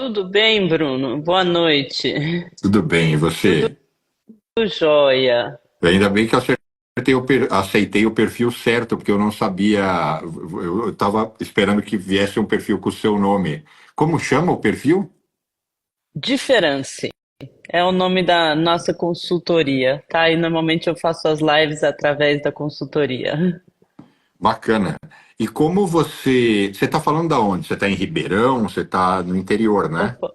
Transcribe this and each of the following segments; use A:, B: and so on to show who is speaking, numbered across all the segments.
A: Tudo bem, Bruno? Boa noite.
B: Tudo bem, e
A: Tudo
B: você?
A: jóia.
B: Ainda bem que eu aceitei o perfil certo, porque eu não sabia. Eu estava esperando que viesse um perfil com o seu nome. Como chama o perfil?
A: Difference é o nome da nossa consultoria, tá? E normalmente eu faço as lives através da consultoria.
B: Bacana. E como você está falando da onde? Você está em Ribeirão? Você está no interior, né?
A: Opa.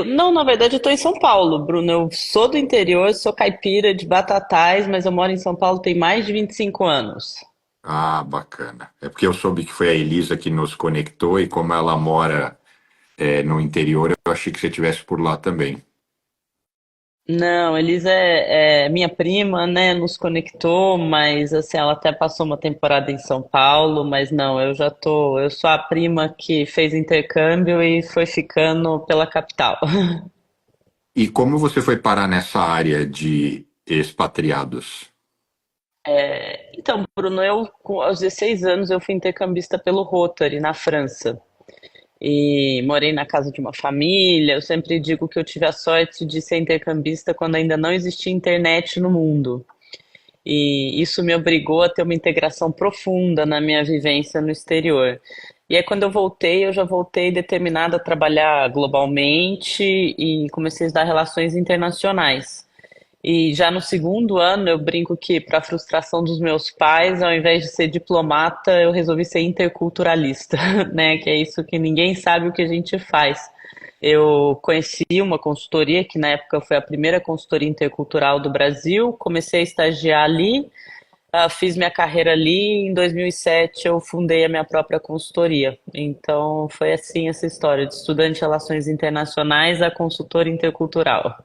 A: Não, na verdade, eu estou em São Paulo, Bruno. Eu sou do interior, sou caipira de Batatais, mas eu moro em São Paulo tem mais de 25 anos.
B: Ah, bacana. É porque eu soube que foi a Elisa que nos conectou e como ela mora no interior, eu achei que você estivesse por lá também.
A: Não, Elisa é minha prima, né? Nos conectou, mas assim, ela até passou uma temporada em São Paulo, mas não, eu sou a prima que fez intercâmbio e foi ficando pela capital.
B: E como você foi parar nessa área de expatriados?
A: Então, Bruno, aos 16 anos eu fui intercambista pelo Rotary na França e morei na casa de uma família. Eu sempre digo que eu tive a sorte de ser intercambista quando ainda não existia internet no mundo. E isso me obrigou a ter uma integração profunda na minha vivência no exterior. E aí, quando eu já voltei determinada a trabalhar globalmente e comecei a estudar relações internacionais. E já no segundo ano, eu brinco que, para frustração dos meus pais, ao invés de ser diplomata, eu resolvi ser interculturalista, né? Que é isso que ninguém sabe o que a gente faz. Eu conheci uma consultoria que na época foi a primeira consultoria intercultural do Brasil, comecei a estagiar ali, fiz minha carreira ali, em 2007 eu fundei a minha própria consultoria. Então foi assim essa história, de estudante de relações internacionais a consultora intercultural.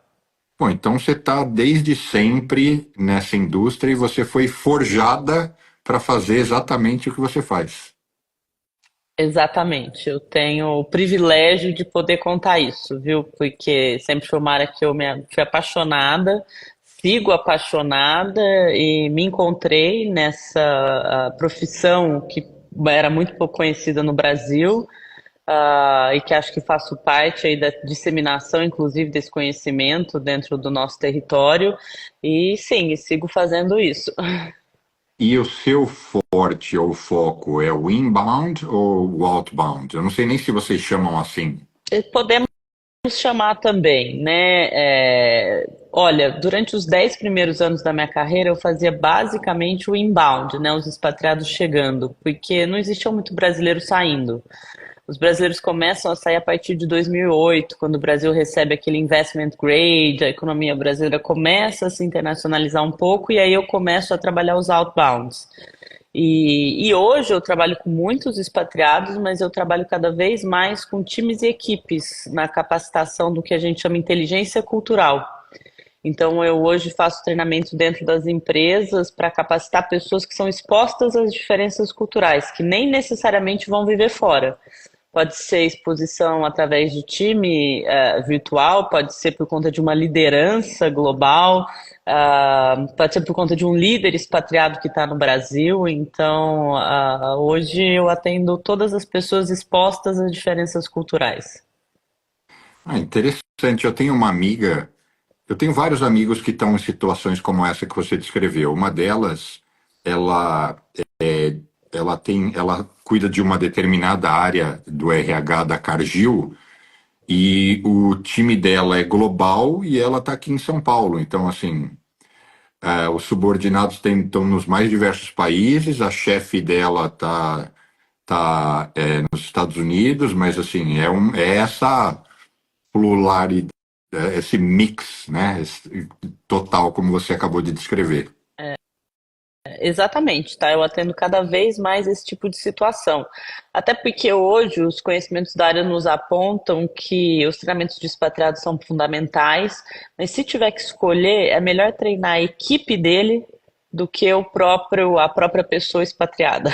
B: Bom, então você está desde sempre nessa indústria e você foi forjada para fazer exatamente o que você faz.
A: Exatamente, eu tenho o privilégio de poder contar isso, viu? Porque sempre foi uma área que fui apaixonada, sigo apaixonada e me encontrei nessa profissão que era muito pouco conhecida no Brasil, e que acho que faço parte aí da disseminação, inclusive, desse conhecimento dentro do nosso território. E sim, sigo fazendo isso.
B: E o seu forte ou foco é o inbound ou o outbound? Eu não sei nem se vocês chamam assim.
A: Podemos chamar também, né? Olha, durante os 10 primeiros anos da minha carreira, eu fazia basicamente o inbound, né? Os expatriados chegando, porque não existia muito brasileiro saindo. Os brasileiros começam a sair a partir de 2008, quando o Brasil recebe aquele investment grade, a economia brasileira começa a se internacionalizar um pouco, e aí eu começo a trabalhar os outbounds. E hoje eu trabalho com muitos expatriados, mas eu trabalho cada vez mais com times e equipes na capacitação do que a gente chama inteligência cultural. Então, eu hoje faço treinamento dentro das empresas para capacitar pessoas que são expostas às diferenças culturais, que nem necessariamente vão viver fora. Pode ser exposição através de time virtual, pode ser por conta de uma liderança global, pode ser por conta de um líder expatriado que está no Brasil. Então, hoje eu atendo todas as pessoas expostas às diferenças culturais.
B: Ah, interessante. Eu tenho vários amigos que estão em situações como essa que você descreveu. Uma delas, ela ela cuida de uma determinada área do RH da Cargill. E o time dela é global e ela está aqui em São Paulo. Então, assim, os subordinados estão nos mais diversos países, a chefe dela está nos Estados Unidos, mas, assim, é essa pluralidade, esse mix, né, total, como você acabou de descrever.
A: Exatamente, tá? Eu atendo cada vez mais esse tipo de situação. Até porque hoje os conhecimentos da área nos apontam que os treinamentos de expatriados são fundamentais, mas se tiver que escolher, é melhor treinar a equipe dele do que a própria pessoa expatriada.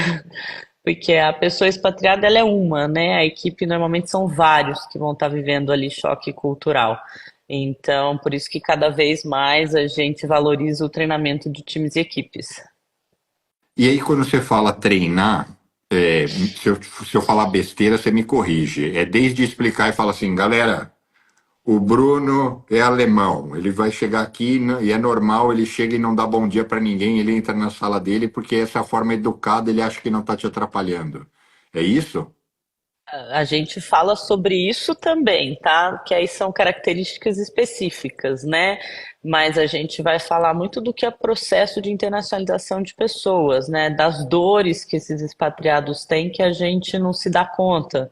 A: Porque a pessoa expatriada ela é uma, né? A equipe normalmente são vários que vão estar vivendo ali choque cultural. Então, por isso que cada vez mais a gente valoriza o treinamento de times e equipes.
B: E aí, quando você fala treinar, se eu falar besteira, você me corrige. É desde explicar e falar assim, galera, o Bruno é alemão. Ele vai chegar aqui e é normal, ele chega e não dá bom dia para ninguém, ele entra na sala dele porque essa forma educada ele acha que não está te atrapalhando. É isso?
A: A gente fala sobre isso também, tá? Que aí são características específicas, né? Mas a gente vai falar muito do que é processo de internacionalização de pessoas, né? Das dores que esses expatriados têm que a gente não se dá conta.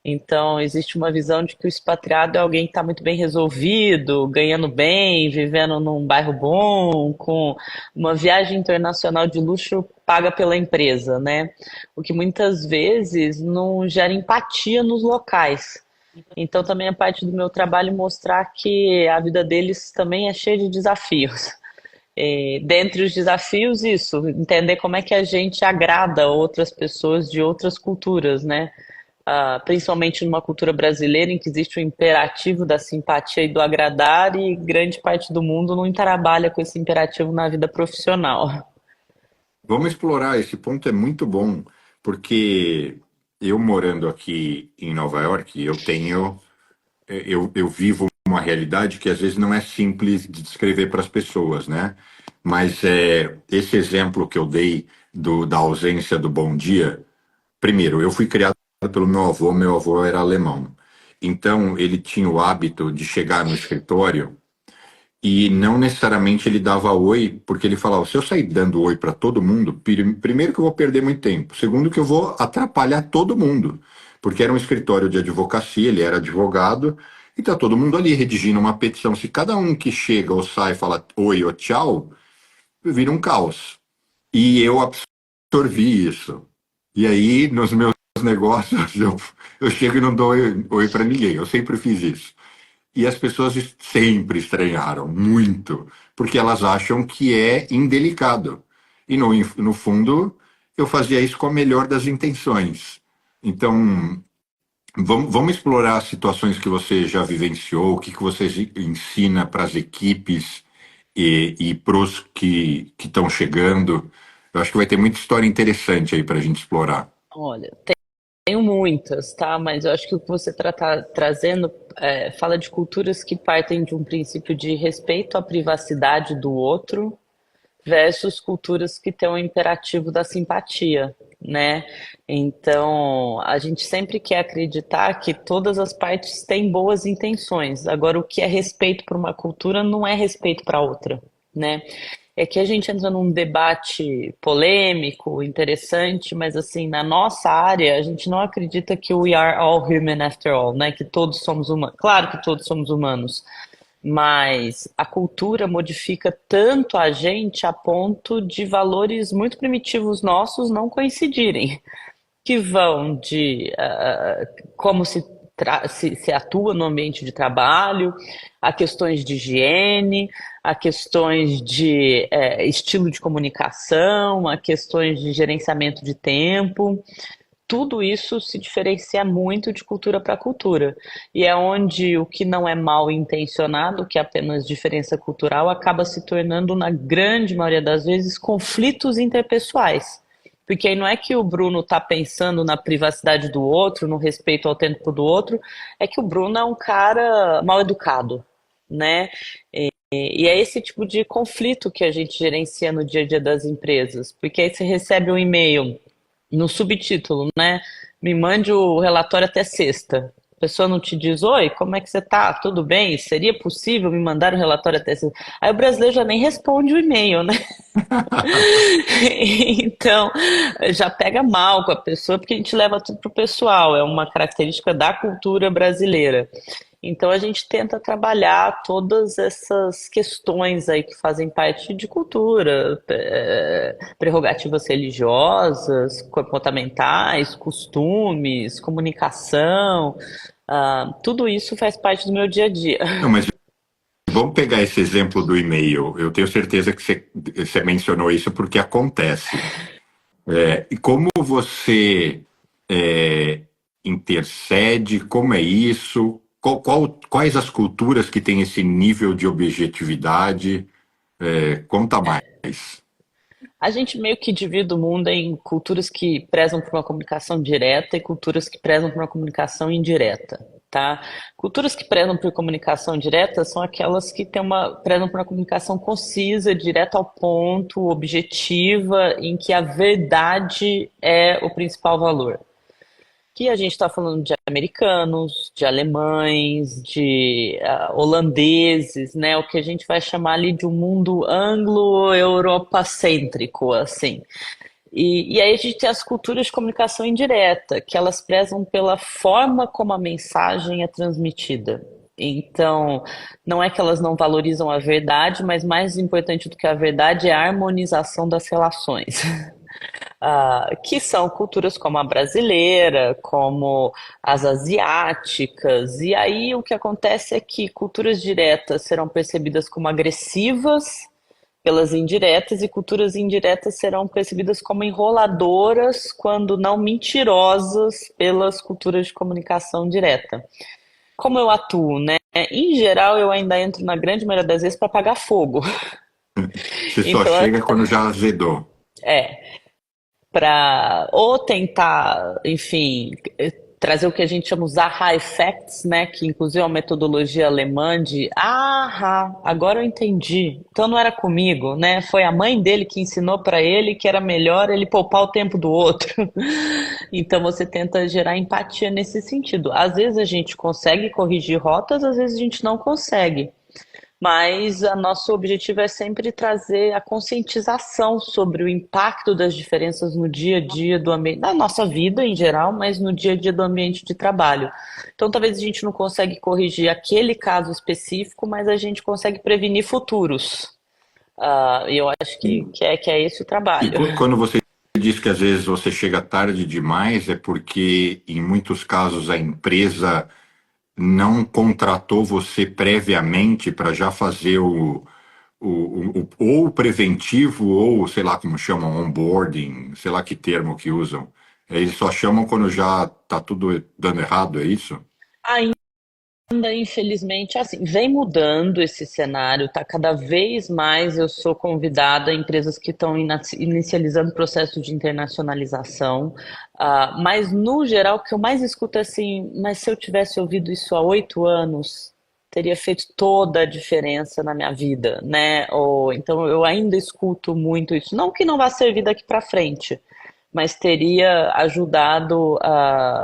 A: Então, existe uma visão de que o expatriado é alguém que está muito bem resolvido, ganhando bem, vivendo num bairro bom, com uma viagem internacional de luxo paga pela empresa, né? O que muitas vezes não gera empatia nos locais. Então, também é parte do meu trabalho mostrar que a vida deles também é cheia de desafios. E, dentre os desafios, isso, entender como é que a gente agrada outras pessoas de outras culturas, né? Principalmente numa cultura brasileira em que existe o imperativo da simpatia e do agradar, e grande parte do mundo não trabalha com esse imperativo na vida profissional.
B: Vamos explorar, esse ponto é muito bom, porque eu morando aqui em Nova York, eu vivo uma realidade que às vezes não é simples de descrever para as pessoas, né? Mas esse exemplo que eu dei da ausência do bom dia, primeiro, eu fui criado pelo meu avô era alemão. Então, ele tinha o hábito de chegar no escritório e não necessariamente ele dava oi, porque ele falava: se eu sair dando oi para todo mundo, primeiro que eu vou perder muito tempo, segundo que eu vou atrapalhar todo mundo, porque era um escritório de advocacia, ele era advogado, e tá todo mundo ali redigindo uma petição. Se cada um que chega ou sai fala oi ou tchau, vira um caos. E eu absorvi isso. E aí, nos meus negócios, eu chego e não dou oi para ninguém, eu sempre fiz isso. E as pessoas sempre estranharam muito, porque elas acham que é indelicado. E no fundo, eu fazia isso com a melhor das intenções. Então, vamos explorar as situações que você já vivenciou, o que você ensina para as equipes e para os que estão chegando. Eu acho que vai ter muita história interessante aí para a gente explorar.
A: Olha, tenho muitas, tá? Mas eu acho que o que você está trazendo fala de culturas que partem de um princípio de respeito à privacidade do outro versus culturas que têm o imperativo da simpatia, né? Então, a gente sempre quer acreditar que todas as partes têm boas intenções. Agora, o que é respeito para uma cultura não é respeito para outra, né? É que a gente entra num debate polêmico, interessante, mas assim, na nossa área, a gente não acredita que we are all human after all, né? Que todos somos humanos. Claro que todos somos humanos, mas a cultura modifica tanto a gente a ponto de valores muito primitivos nossos não coincidirem, que vão de como se atua no ambiente de trabalho, a questões de higiene, a questões de estilo de comunicação, a questões de gerenciamento de tempo. Tudo isso se diferencia muito de cultura para cultura. E é onde o que não é mal intencionado, que é apenas diferença cultural, acaba se tornando, na grande maioria das vezes, conflitos interpessoais. Porque aí não é que o Bruno está pensando na privacidade do outro, no respeito ao tempo do outro, é que o Bruno é um cara mal educado, né? E é esse tipo de conflito que a gente gerencia no dia a dia das empresas. Porque aí você recebe um e-mail no subtítulo, né? Me mande o relatório até sexta. A pessoa não te diz: oi, como é que você tá? Tudo bem? Seria possível me mandar o relatório até sexta? Aí o brasileiro já nem responde o e-mail, né? Então, já pega mal com a pessoa, porque a gente leva tudo pro pessoal, é uma característica da cultura brasileira. Então, a gente tenta trabalhar todas essas questões aí que fazem parte de cultura, prerrogativas religiosas, comportamentais, costumes, comunicação, tudo isso faz parte do meu dia a dia.
B: Não, mas vamos pegar esse exemplo do e-mail. Eu tenho certeza que você mencionou isso porque acontece. E como você é, intercede? Como é isso? Quais as culturas que têm esse nível de objetividade? Conta mais.
A: A gente meio que divide o mundo em culturas que prezam por uma comunicação direta e culturas que prezam por uma comunicação indireta, tá? Culturas que prezam por comunicação direta são aquelas que prezam por uma comunicação concisa, direta ao ponto, objetiva, em que a verdade é o principal valor. Que a gente está falando de americanos, de alemães, de holandeses, né? O que a gente vai chamar ali de um mundo anglo-europacêntrico, assim. E aí a gente tem as culturas de comunicação indireta, que elas prezam pela forma como a mensagem é transmitida. Então, não é que elas não valorizam a verdade, mas mais importante do que a verdade é a harmonização das relações. Que são culturas como a brasileira, como as asiáticas, e aí o que acontece é que culturas diretas serão percebidas como agressivas pelas indiretas, e culturas indiretas serão percebidas como enroladoras, quando não mentirosas, pelas culturas de comunicação direta. Como eu atuo, né? Em geral, eu ainda entro na grande maioria das vezes para apagar fogo.
B: Você só
A: Então,
B: chega quando já azedou.
A: é, para ou tentar, enfim, trazer o que a gente chama os aha effects, né, que inclusive é uma metodologia alemã de agora eu entendi. Então não era comigo, né? Foi a mãe dele que ensinou para ele que era melhor ele poupar o tempo do outro. Então você tenta gerar empatia nesse sentido. Às vezes a gente consegue corrigir rotas, às vezes a gente não consegue. Mas o nosso objetivo é sempre trazer a conscientização sobre o impacto das diferenças no dia a dia do ambiente, na nossa vida em geral, mas no dia a dia do ambiente de trabalho. Então, talvez a gente não consegue corrigir aquele caso específico, mas a gente consegue prevenir futuros. E eu acho
B: E,
A: que é esse o
B: e
A: trabalho.
B: quando você diz que às vezes você chega tarde demais, é porque, em muitos casos, a empresa não contratou você previamente para já fazer ou o preventivo, ou sei lá como chamam, onboarding, sei lá que termo que usam. Eles só chamam quando já está tudo dando errado, é isso?
A: Ainda, infelizmente, assim, vem mudando esse cenário, tá? Cada vez mais eu sou convidada a empresas que estão inicializando o processo de internacionalização, mas no geral o que eu mais escuto é assim, mas se eu tivesse ouvido isso há 8 anos, teria feito toda a diferença na minha vida, né? Ou então eu ainda escuto muito isso, não que não vá servir daqui para frente, mas teria ajudado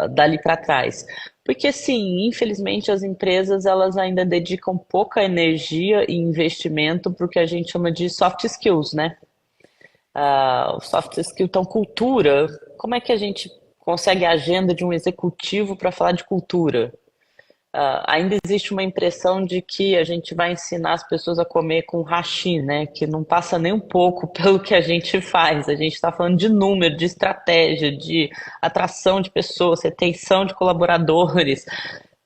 A: dali para trás. Porque sim, infelizmente as empresas elas ainda dedicam pouca energia e investimento para o que a gente chama de soft skills, né? O soft skill, então cultura. Como é que a gente consegue a agenda de um executivo para falar de cultura? Ainda existe uma impressão de que a gente vai ensinar as pessoas a comer com hashi, né? Que não passa nem um pouco pelo que a gente faz. A gente está falando de número, de estratégia, de atração de pessoas, retenção de colaboradores,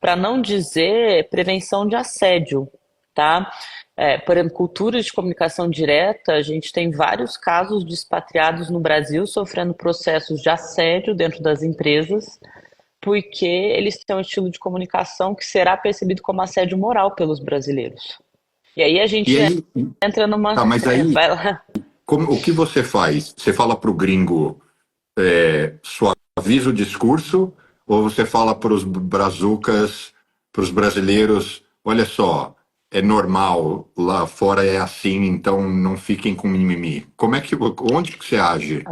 A: para não dizer prevenção de assédio, tá? Por exemplo, cultura de comunicação direta, a gente tem vários casos de expatriados no Brasil sofrendo processos de assédio dentro das empresas porque eles têm um estilo de comunicação que será percebido como assédio moral pelos brasileiros. E aí a
B: E
A: gente
B: aí,
A: entra numa.
B: tá, mas aí,
A: Vai lá.
B: o que você faz? Você fala para o gringo, suaviza o discurso, ou você fala para os brazucas, para os brasileiros, olha só, é normal, lá fora é assim, então não fiquem com mimimi. Onde que você age?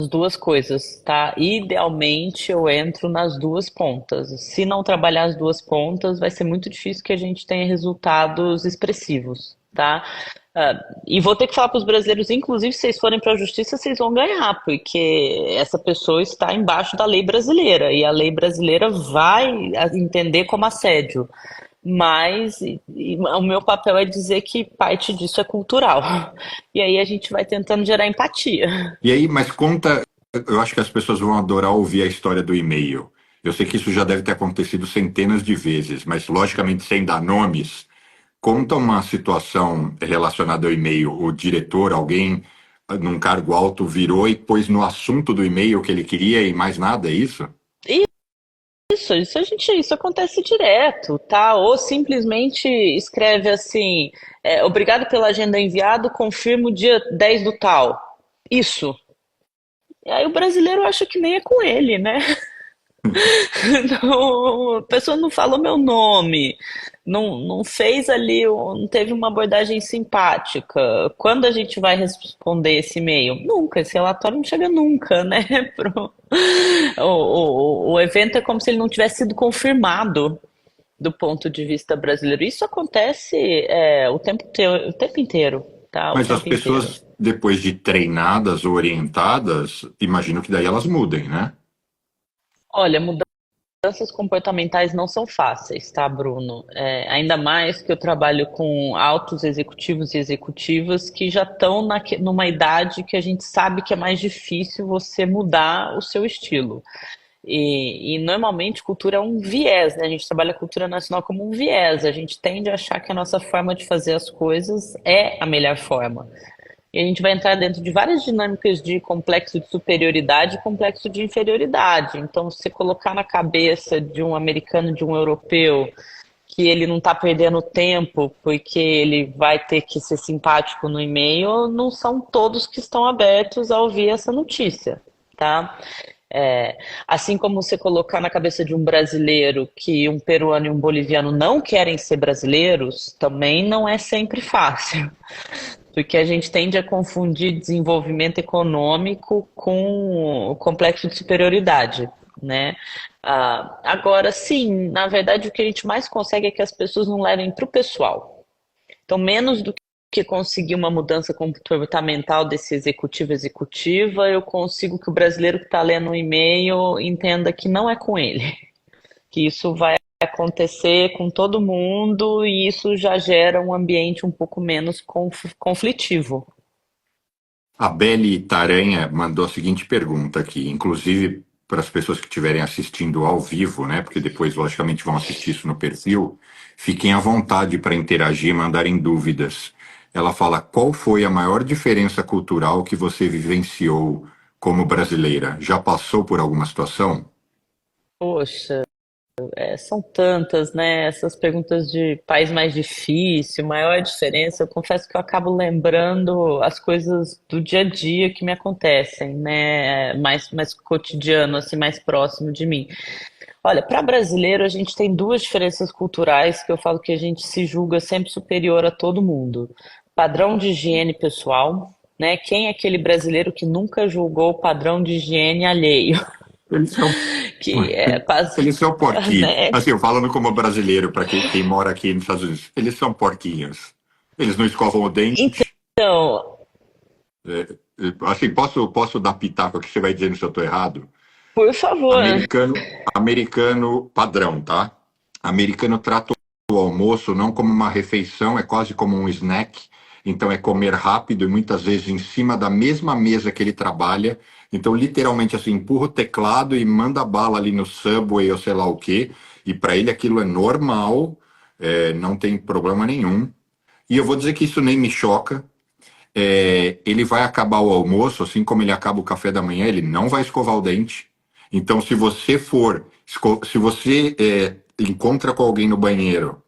A: As duas coisas, tá? Idealmente eu entro nas duas pontas. Se não trabalhar as duas pontas, vai ser muito difícil que a gente tenha resultados expressivos, tá? E vou ter que falar para os brasileiros, inclusive, se vocês forem para a justiça, vocês vão ganhar, porque essa pessoa está embaixo da lei brasileira e a lei brasileira vai entender como assédio. Mas o meu papel é dizer que parte disso é cultural. E aí a gente vai tentando gerar empatia.
B: E aí, mas conta, eu acho que as pessoas vão adorar ouvir a história do e-mail. Eu sei que isso já deve ter acontecido centenas de vezes, mas logicamente sem dar nomes. Conta uma situação relacionada ao e-mail. O diretor, alguém num cargo alto, virou e pôs no assunto do e-mail que ele queria e mais nada, é isso?
A: Isso acontece direto, tá? Ou simplesmente escreve assim, obrigado pela agenda enviado, confirmo dia 10 do tal. Isso. E aí o brasileiro acha que nem é com ele, né? Não, a pessoa não falou meu nome, não fez ali, não teve uma abordagem simpática. Quando a gente vai responder esse e-mail? Nunca, esse relatório não chega nunca, né? O evento é como se ele não tivesse sido confirmado do ponto de vista brasileiro. Isso acontece o tempo inteiro, tá? O
B: Mas as
A: tempo inteiro.
B: pessoas, depois de treinadas ou orientadas, imagino que daí elas mudem, né?
A: Olha, mudanças comportamentais não são fáceis, tá, Bruno? Ainda mais que eu trabalho com altos executivos e executivas que já estão numa idade que a gente sabe que é mais difícil você mudar o seu estilo. E normalmente cultura é um viés, né? A gente trabalha a cultura nacional como um viés. A gente tende a achar que a nossa forma de fazer as coisas é a melhor forma. E a gente vai entrar dentro de várias dinâmicas de complexo de superioridade e complexo de inferioridade. Então, se você colocar na cabeça de um americano, de um europeu, que ele não está perdendo tempo porque ele vai ter que ser simpático no e-mail, não são todos que estão abertos a ouvir essa notícia, tá? É, assim como você colocar na cabeça de um brasileiro que um peruano e um boliviano não querem ser brasileiros, também não é sempre fácil. Porque a gente tende a confundir desenvolvimento econômico com o complexo de superioridade, né? Agora, sim, na verdade, o que a gente mais consegue é que as pessoas não levem para o pessoal. Então, menos do que conseguir uma mudança comportamental desse executiva, eu consigo que o brasileiro que está lendo um e-mail entenda que não é com ele, que isso vai acontecer com todo mundo e isso já gera um ambiente um pouco menos conflitivo.
B: A Beli Taranha mandou a seguinte pergunta aqui, inclusive para as pessoas que estiverem assistindo ao vivo, né? Porque depois, logicamente, vão assistir isso no perfil. Fiquem à vontade para interagir e mandarem dúvidas. Ela fala: qual foi a maior diferença cultural que você vivenciou como brasileira? Já passou por alguma situação?
A: Poxa, são tantas, né? Essas perguntas de país mais difícil, maior diferença. Eu confesso que eu acabo lembrando as coisas do dia a dia que me acontecem, né? Mais cotidiano, assim, mais próximo de mim. Olha, para brasileiro, a gente tem duas diferenças culturais que eu falo que a gente se julga sempre superior a todo mundo. Padrão de higiene pessoal, né? Quem é aquele brasileiro que nunca julgou o padrão de higiene alheio?
B: Eles são,
A: Que é,
B: eles são porquinhos.
A: né?
B: Assim, eu falando como brasileiro, para quem mora aqui nos Estados Unidos, eles são porquinhos. Eles não escovam o dente.
A: Então,
B: Assim, posso dar pitaco aqui, você vai dizendo se eu estou errado?
A: por favor.
B: Americano padrão, tá? Americano trata o almoço não como uma refeição, é quase como um snack. Então é comer rápido e muitas vezes em cima da mesma mesa que ele trabalha. Então, literalmente, assim, empurra o teclado e manda bala ali no Subway ou sei lá o quê. E para ele aquilo é normal, não tem problema nenhum. E eu vou dizer que isso nem me choca. Ele vai acabar o almoço, assim como ele acaba o café da manhã, ele não vai escovar o dente. Então, se você se você encontra com alguém no banheiro,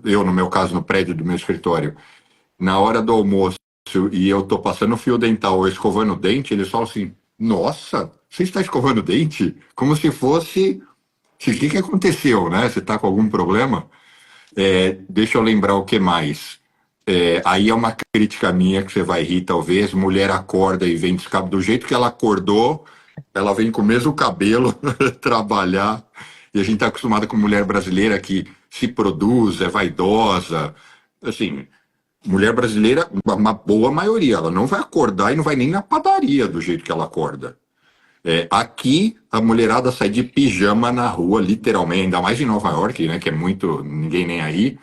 B: eu, no meu caso, no prédio do meu escritório, na hora do almoço, e eu tô passando fio dental ou escovando o dente, eles falam assim: Nossa, você está escovando o dente? Como se fosse. O que que aconteceu, né? Você está com algum problema? Deixa eu lembrar o que mais. Aí é uma crítica minha que você vai rir, talvez. Mulher acorda e vem do jeito que ela acordou, ela vem com o mesmo cabelo trabalhar. E a gente está acostumado com mulher brasileira que se produz, é vaidosa. Assim, mulher brasileira, uma boa maioria, ela não vai acordar e não vai nem na padaria do jeito que ela acorda. Aqui, a mulherada sai de pijama na rua, literalmente, ainda mais em Nova York, né, que é muito ninguém nem aí.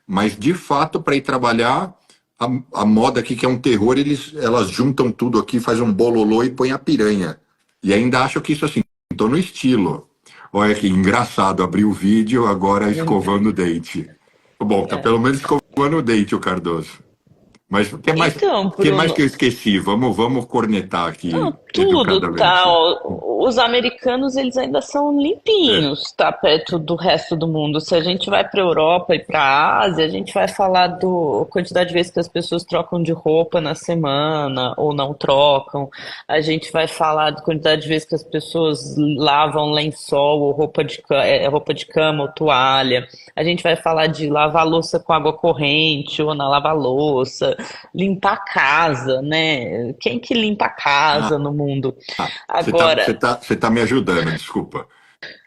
B: Mas, de fato, para ir trabalhar, a moda aqui, que é um terror, elas juntam tudo aqui, faz um bololô e põe a piranha. E ainda acham que isso, assim, tô no estilo. Olha que engraçado, abri o vídeo, agora escovando o dente. Bom, tá pelo menos escovando o dente, o Cardoso. Mas
A: Então,
B: que mais que eu
A: Bruno,
B: esqueci? Vamos cornetar
A: não,
B: aqui
A: tudo tá.
B: educadamente.
A: os americanos, eles ainda são
B: É,
A: limpinhos, tá, perto do resto do mundo. Se a gente vai para a Europa e para a Ásia, a gente vai falar do quantidade de vezes que as pessoas trocam de roupa na semana ou não trocam. A gente vai falar da quantidade de vezes que as pessoas lavam lençol ou roupa de cama ou toalha. A gente vai falar de lavar louça com água corrente ou na lava-louça, limpar a casa, né? Quem que limpa a casa no mundo? Agora,
B: você tá me ajudando, desculpa.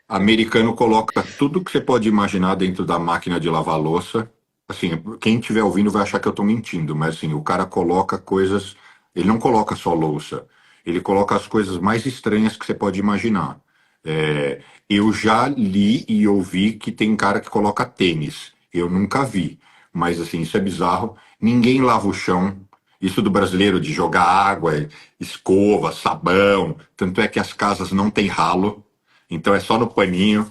B: Americano coloca tudo que você pode imaginar dentro da máquina de lavar louça. Assim, quem estiver ouvindo vai achar que eu estou mentindo, mas assim, o cara coloca coisas. Ele não coloca só louça, ele coloca as coisas mais estranhas que você pode imaginar. É, eu já li e ouvi que tem cara que coloca tênis. Eu nunca vi, mas assim, isso é bizarro. Ninguém lava o chão. Isso do brasileiro de jogar água, escova, sabão. Tanto é que as casas não têm ralo. Então é só no paninho.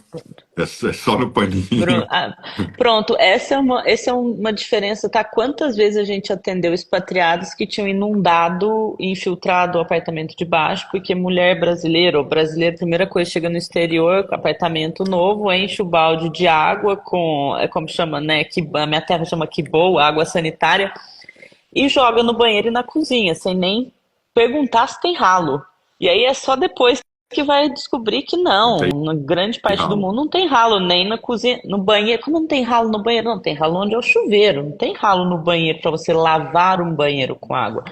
B: É só no paninho.
A: Ah, pronto, essa é uma diferença, tá? Quantas vezes a gente atendeu expatriados que tinham inundado e infiltrado o apartamento de baixo, porque mulher brasileira ou brasileira, primeira coisa, chega no exterior, apartamento novo, enche o balde de água com, como chama, né? Que a minha terra chama Kibou, água sanitária, e joga no banheiro e na cozinha, sem nem perguntar se tem ralo. E aí é só depois que vai descobrir que
B: Não
A: não,
B: tem
A: na grande parte do
B: ralo.
A: mundo não tem ralo, nem na cozinha, no banheiro. Como não tem ralo no banheiro? Não, tem ralo onde é o chuveiro, não tem ralo no banheiro para você lavar um banheiro com água.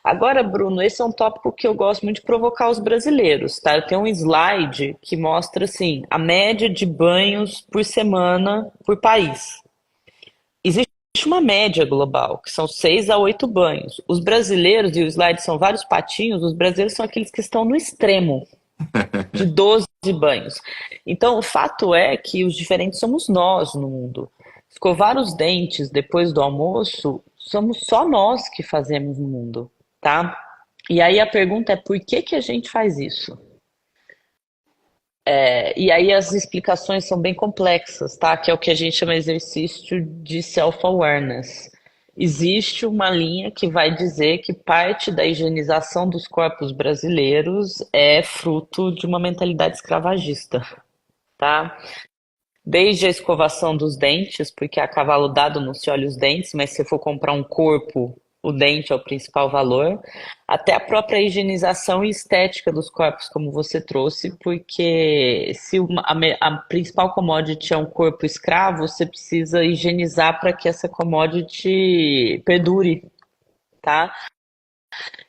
A: Agora, Bruno, esse é um tópico que eu gosto muito de provocar os brasileiros, tá? Eu tenho um slide que mostra, assim, a média de banhos por semana por país. Existe uma média global, que são 6 a 8 banhos. Os brasileiros, e o slide são vários patinhos, os brasileiros são aqueles que estão no extremo, de 12 banhos. Então, o fato é que os diferentes somos nós no mundo. Escovar os dentes depois do almoço, somos só nós que fazemos no mundo, tá? E aí a pergunta é por que que a gente faz isso? E aí as explicações são bem complexas, tá? Que é o que a gente chama de exercício de self-awareness. Existe uma linha que vai dizer que parte da higienização dos corpos brasileiros é fruto de uma mentalidade escravagista, tá? Desde a escovação dos dentes, porque a cavalo dado não se olha os dentes, mas se for comprar um corpo, o dente é o principal valor, até a própria higienização e estética dos corpos, como você trouxe, porque se a principal commodity é um corpo escravo, você precisa higienizar para que essa commodity perdure, tá?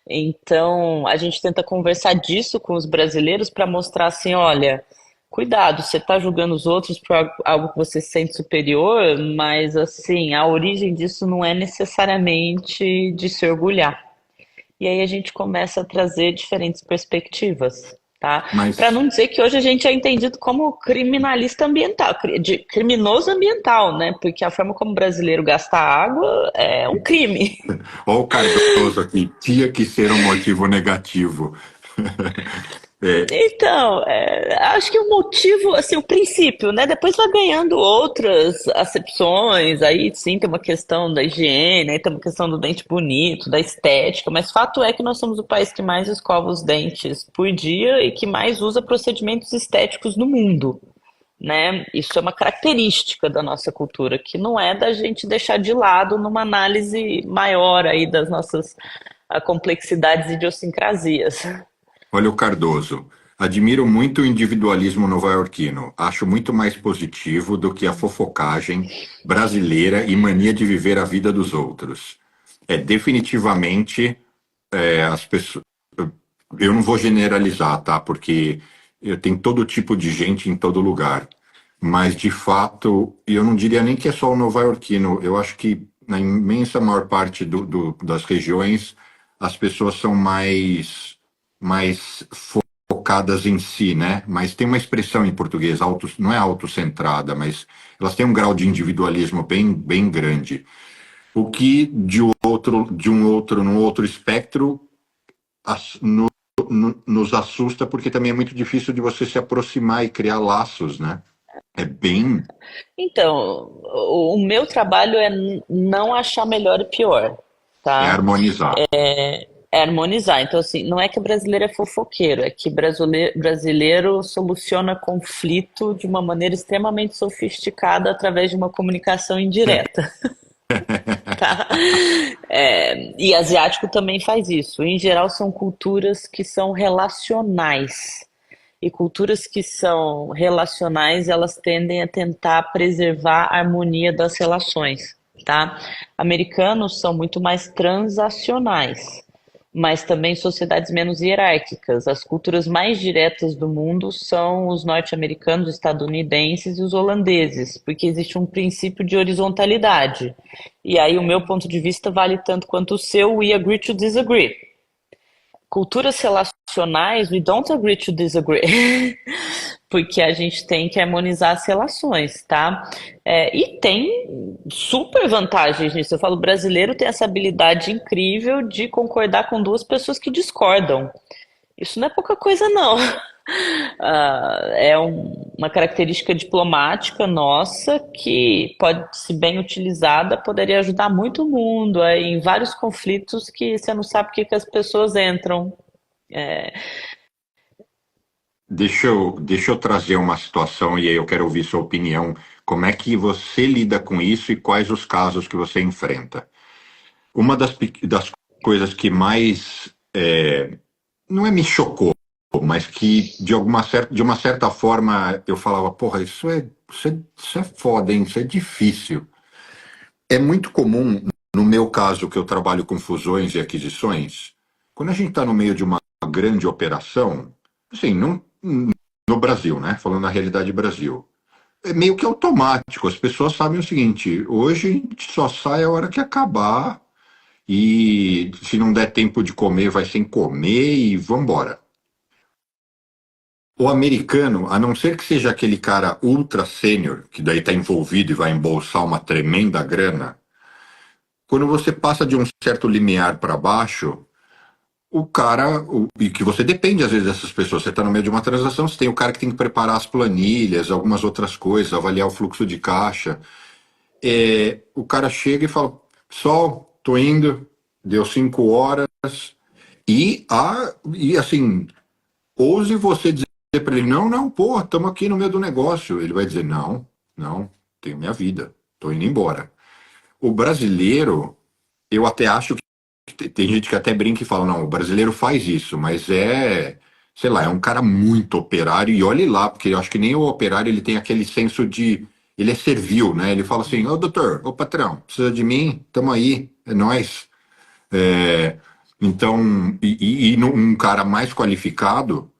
A: Então, a gente tenta conversar disso com os brasileiros para mostrar assim, olha, cuidado, você está julgando os outros por algo que você sente superior, mas assim, a origem disso não é necessariamente de se orgulhar. E aí a gente começa a trazer diferentes perspectivas, tá? Para
B: Mas
A: não dizer que hoje a gente é entendido como criminalista ambiental, criminoso ambiental, né? Porque a forma como o brasileiro gasta água é um crime.
B: olha o Cardoso aqui, tinha que ser um motivo negativo. É,
A: Então, acho que o motivo, assim, o princípio, né? Depois vai ganhando outras acepções, aí sim tem uma questão da higiene, aí tem uma questão do dente bonito, da estética, mas fato é que nós somos o país que mais escova os dentes por dia e que mais usa procedimentos estéticos no mundo, né? Isso é uma característica da nossa cultura, que não é da gente deixar de lado numa análise maior aí das nossas complexidades e idiosincrasias.
B: olha o Cardoso. Admiro muito o individualismo nova-iorquino. Acho muito mais positivo do que a fofocagem brasileira e mania de viver a vida dos outros. É definitivamente as pessoas. Eu não vou generalizar, tá? Porque eu tenho todo tipo de gente em todo lugar. Mas, de fato, eu não diria nem que é só o nova-iorquino. Eu acho que na imensa maior parte das regiões as pessoas são mais focadas em si, né? Mas tem uma expressão em português, não é autocentrada, mas elas têm um grau de individualismo bem grande. O que num outro espectro, nos assusta porque também é muito difícil de você se aproximar e criar laços, né? É bem.
A: Então, o meu trabalho é não achar melhor e pior,
B: É
A: tá?
B: harmonizar.
A: harmonizar. Então, assim, não é que o brasileiro é fofoqueiro, é que brasileiro soluciona conflito de uma maneira extremamente sofisticada através de uma comunicação indireta, tá? E asiático também faz isso. Em geral, são culturas que são relacionais. E culturas que são relacionais, elas tendem a tentar preservar a harmonia das relações, tá? Americanos são muito mais transacionais, mas também sociedades menos hierárquicas. As culturas mais diretas do mundo são os norte-americanos, os estadunidenses e os holandeses, porque existe um princípio de horizontalidade. E aí o meu ponto de vista vale tanto quanto o seu, we agree to disagree. Culturas relacionais, we don't agree to disagree. Porque a gente tem que harmonizar as relações, tá? E tem super vantagens nisso. Eu falo, o brasileiro tem essa habilidade incrível de concordar com duas pessoas que discordam. Isso não é pouca coisa, não. Uma característica diplomática nossa que pode, se bem utilizada, poderia ajudar muito o mundo em vários conflitos que você não sabe o que as pessoas entram. É,
B: Deixa eu trazer uma situação e aí eu quero ouvir sua opinião. Como é que você lida com isso e quais os casos que você enfrenta? Uma das coisas que mais não é me chocou, mas que de uma certa forma eu falava, porra, isso é foda, hein? Isso é difícil. É muito comum, no meu caso, que eu trabalho com fusões e aquisições, quando a gente está no meio de uma grande operação, assim, não, no Brasil, né? Falando na realidade Brasil, é meio que automático. As pessoas sabem o seguinte: hoje a gente só sai a hora que acabar, e se não der tempo de comer, vai sem comer e vambora. O americano, a não ser que seja aquele cara ultra sênior, que daí está envolvido e vai embolsar uma tremenda grana, quando você passa de um certo limiar para baixo, e que você depende às vezes dessas pessoas. Você está no meio de uma transação, você tem o cara que tem que preparar as planilhas, algumas outras coisas, avaliar o fluxo de caixa. O cara chega e fala: Sol, tô indo, deu 5 horas. E assim, ouse você dizer para ele: não, não, pô, estamos aqui no meio do negócio. Ele vai dizer: não, não, tenho minha vida, tô indo embora. O brasileiro, eu até acho que tem gente que até brinca e fala, não, o brasileiro faz isso, mas sei lá, é um cara muito operário, e olhe lá, porque eu acho que nem o operário ele tem aquele senso de, ele é servil, né? Ele fala assim: ô doutor, ô patrão, precisa de mim? Tamo aí, é nóis. É, então, um cara mais qualificado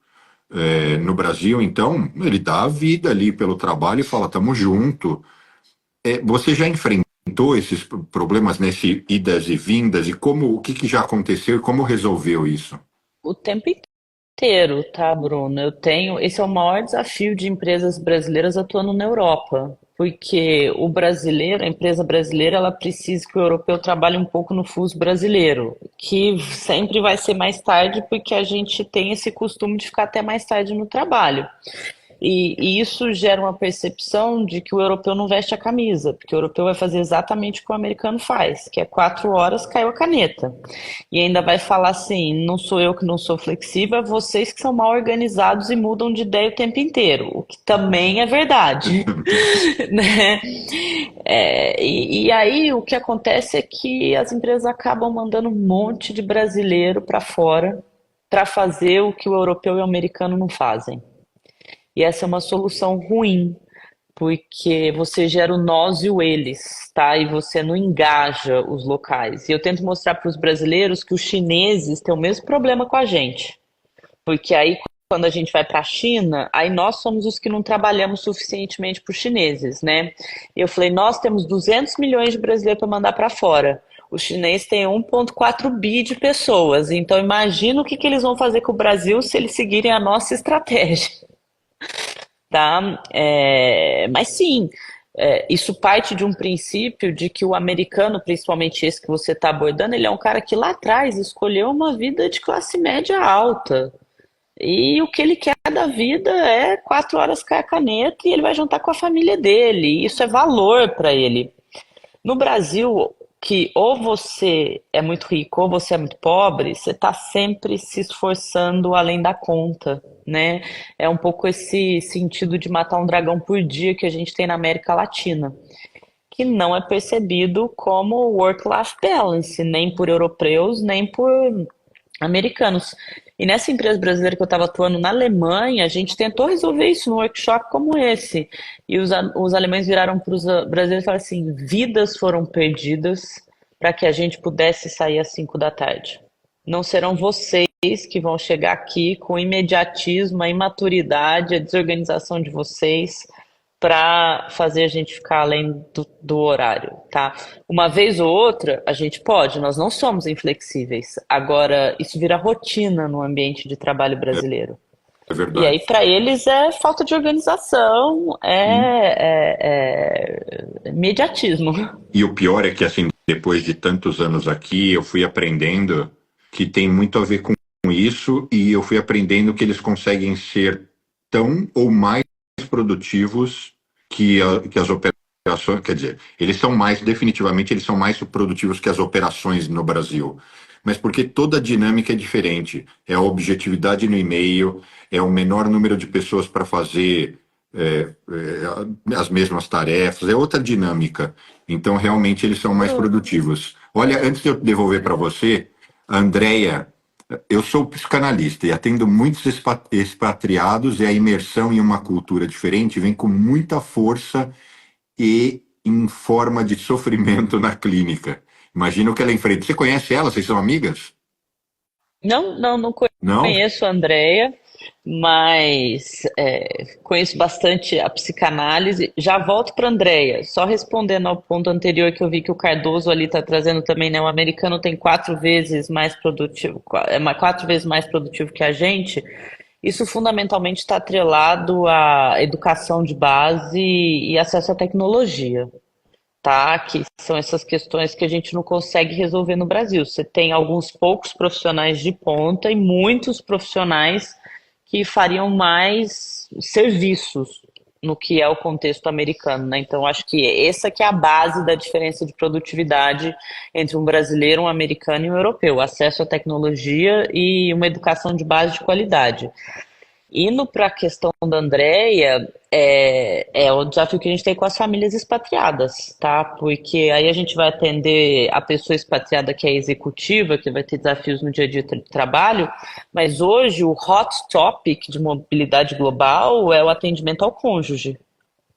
B: no Brasil, então, ele dá a vida ali pelo trabalho e fala, tamo junto. Você já enfrentou esses problemas nesse idas e vindas e o que já aconteceu e como resolveu isso?
A: o tempo inteiro, tá, Bruno? Esse é o maior desafio de empresas brasileiras atuando na Europa, porque o brasileiro, a empresa brasileira, ela precisa que o europeu trabalhe um pouco no fuso brasileiro, que sempre vai ser mais tarde, porque a gente tem esse costume de ficar até mais tarde no trabalho. E isso gera uma percepção de que o europeu não veste a camisa, porque o europeu vai fazer exatamente o que o americano faz, que é 4 horas caiu a caneta. E ainda vai falar assim: não sou eu que não sou flexível, é vocês que são mal organizados e mudam de ideia o tempo inteiro, o que também é verdade. Né? E aí o que acontece é que as empresas acabam mandando um monte de brasileiro para fora para fazer o que o europeu e o americano não fazem. E essa é uma solução ruim, porque você gera o nós e o eles, tá? E você não engaja os locais. E eu tento mostrar para os brasileiros que os chineses têm o mesmo problema com a gente. Porque aí, quando a gente vai para a China, aí nós somos os que não trabalhamos suficientemente para os chineses, né? E eu falei: nós temos 200 milhões de brasileiros para mandar para fora. Os chineses têm 1,4 bi de pessoas. Então, imagina o que eles vão fazer com o Brasil se eles seguirem a nossa estratégia. Tá? Mas sim, isso parte de um princípio de que o americano, principalmente esse que você está abordando, ele é um cara que lá atrás escolheu uma vida de classe média alta. E o que ele quer da vida é 4 horas cair a caneta e ele vai jantar com a família dele. Isso é valor para ele. No Brasil, que ou você é muito rico ou você é muito pobre, você está sempre se esforçando além da conta, né? É um pouco esse sentido de matar um dragão por dia que a gente tem na América Latina, que não é percebido como work-life balance, nem por europeus, nem por americanos. E nessa empresa brasileira que eu estava atuando na Alemanha, a gente tentou resolver isso num workshop como esse. E os alemães viraram para os brasileiros e falaram assim: vidas foram perdidas para que a gente pudesse sair às 5 da tarde. Não serão vocês que vão chegar aqui com o imediatismo, a imaturidade, a desorganização de vocês para fazer a gente ficar além do horário, tá? Uma vez ou outra, a gente pode, nós não somos inflexíveis. Agora, isso vira rotina no ambiente de trabalho brasileiro.
B: É
A: E aí,
B: verdade.
A: para eles, é falta de organização,
B: Sim.
A: é imediatismo.
B: E o pior é que, assim, depois de tantos anos aqui, eu fui aprendendo que tem muito a ver com isso, e eu fui aprendendo que eles conseguem ser tão ou mais produtivos que as operações, quer dizer, eles são mais, definitivamente, eles são mais produtivos que as operações no Brasil. Mas porque toda a dinâmica é diferente. É a objetividade no e-mail, é o menor número de pessoas para fazer as mesmas tarefas, é outra dinâmica. Então, realmente, eles são mais produtivos. Olha, antes de eu devolver para você, a Andrea, eu sou psicanalista e atendo muitos expatriados, e a imersão em uma cultura diferente vem com muita força e em forma de sofrimento na clínica. Imagina o que ela enfrenta. Você conhece ela? Vocês são amigas?
A: Não
B: Não?
A: conheço a Andrea, mas conheço bastante a psicanálise. Já volto para a Andrea, só respondendo ao ponto anterior que eu vi que o Cardoso ali está trazendo também, né? O americano tem 4 vezes mais produtivo, é 4 vezes mais produtivo que a gente. Isso fundamentalmente está atrelado à educação de base e acesso à tecnologia, tá? Que são essas questões que a gente não consegue resolver no Brasil. Você tem alguns poucos profissionais de ponta e muitos profissionais que fariam mais serviços no que é o contexto americano, né? Então, acho que essa que é a base da diferença de produtividade entre um brasileiro, um americano e um europeu. Acesso à tecnologia e uma educação de base de qualidade. Indo para a questão da Andrea, é o desafio que a gente tem com as famílias expatriadas, tá? Porque aí a gente vai atender a pessoa expatriada que é executiva, que vai ter desafios no dia a dia de trabalho, mas hoje o hot topic de mobilidade global é o atendimento ao cônjuge,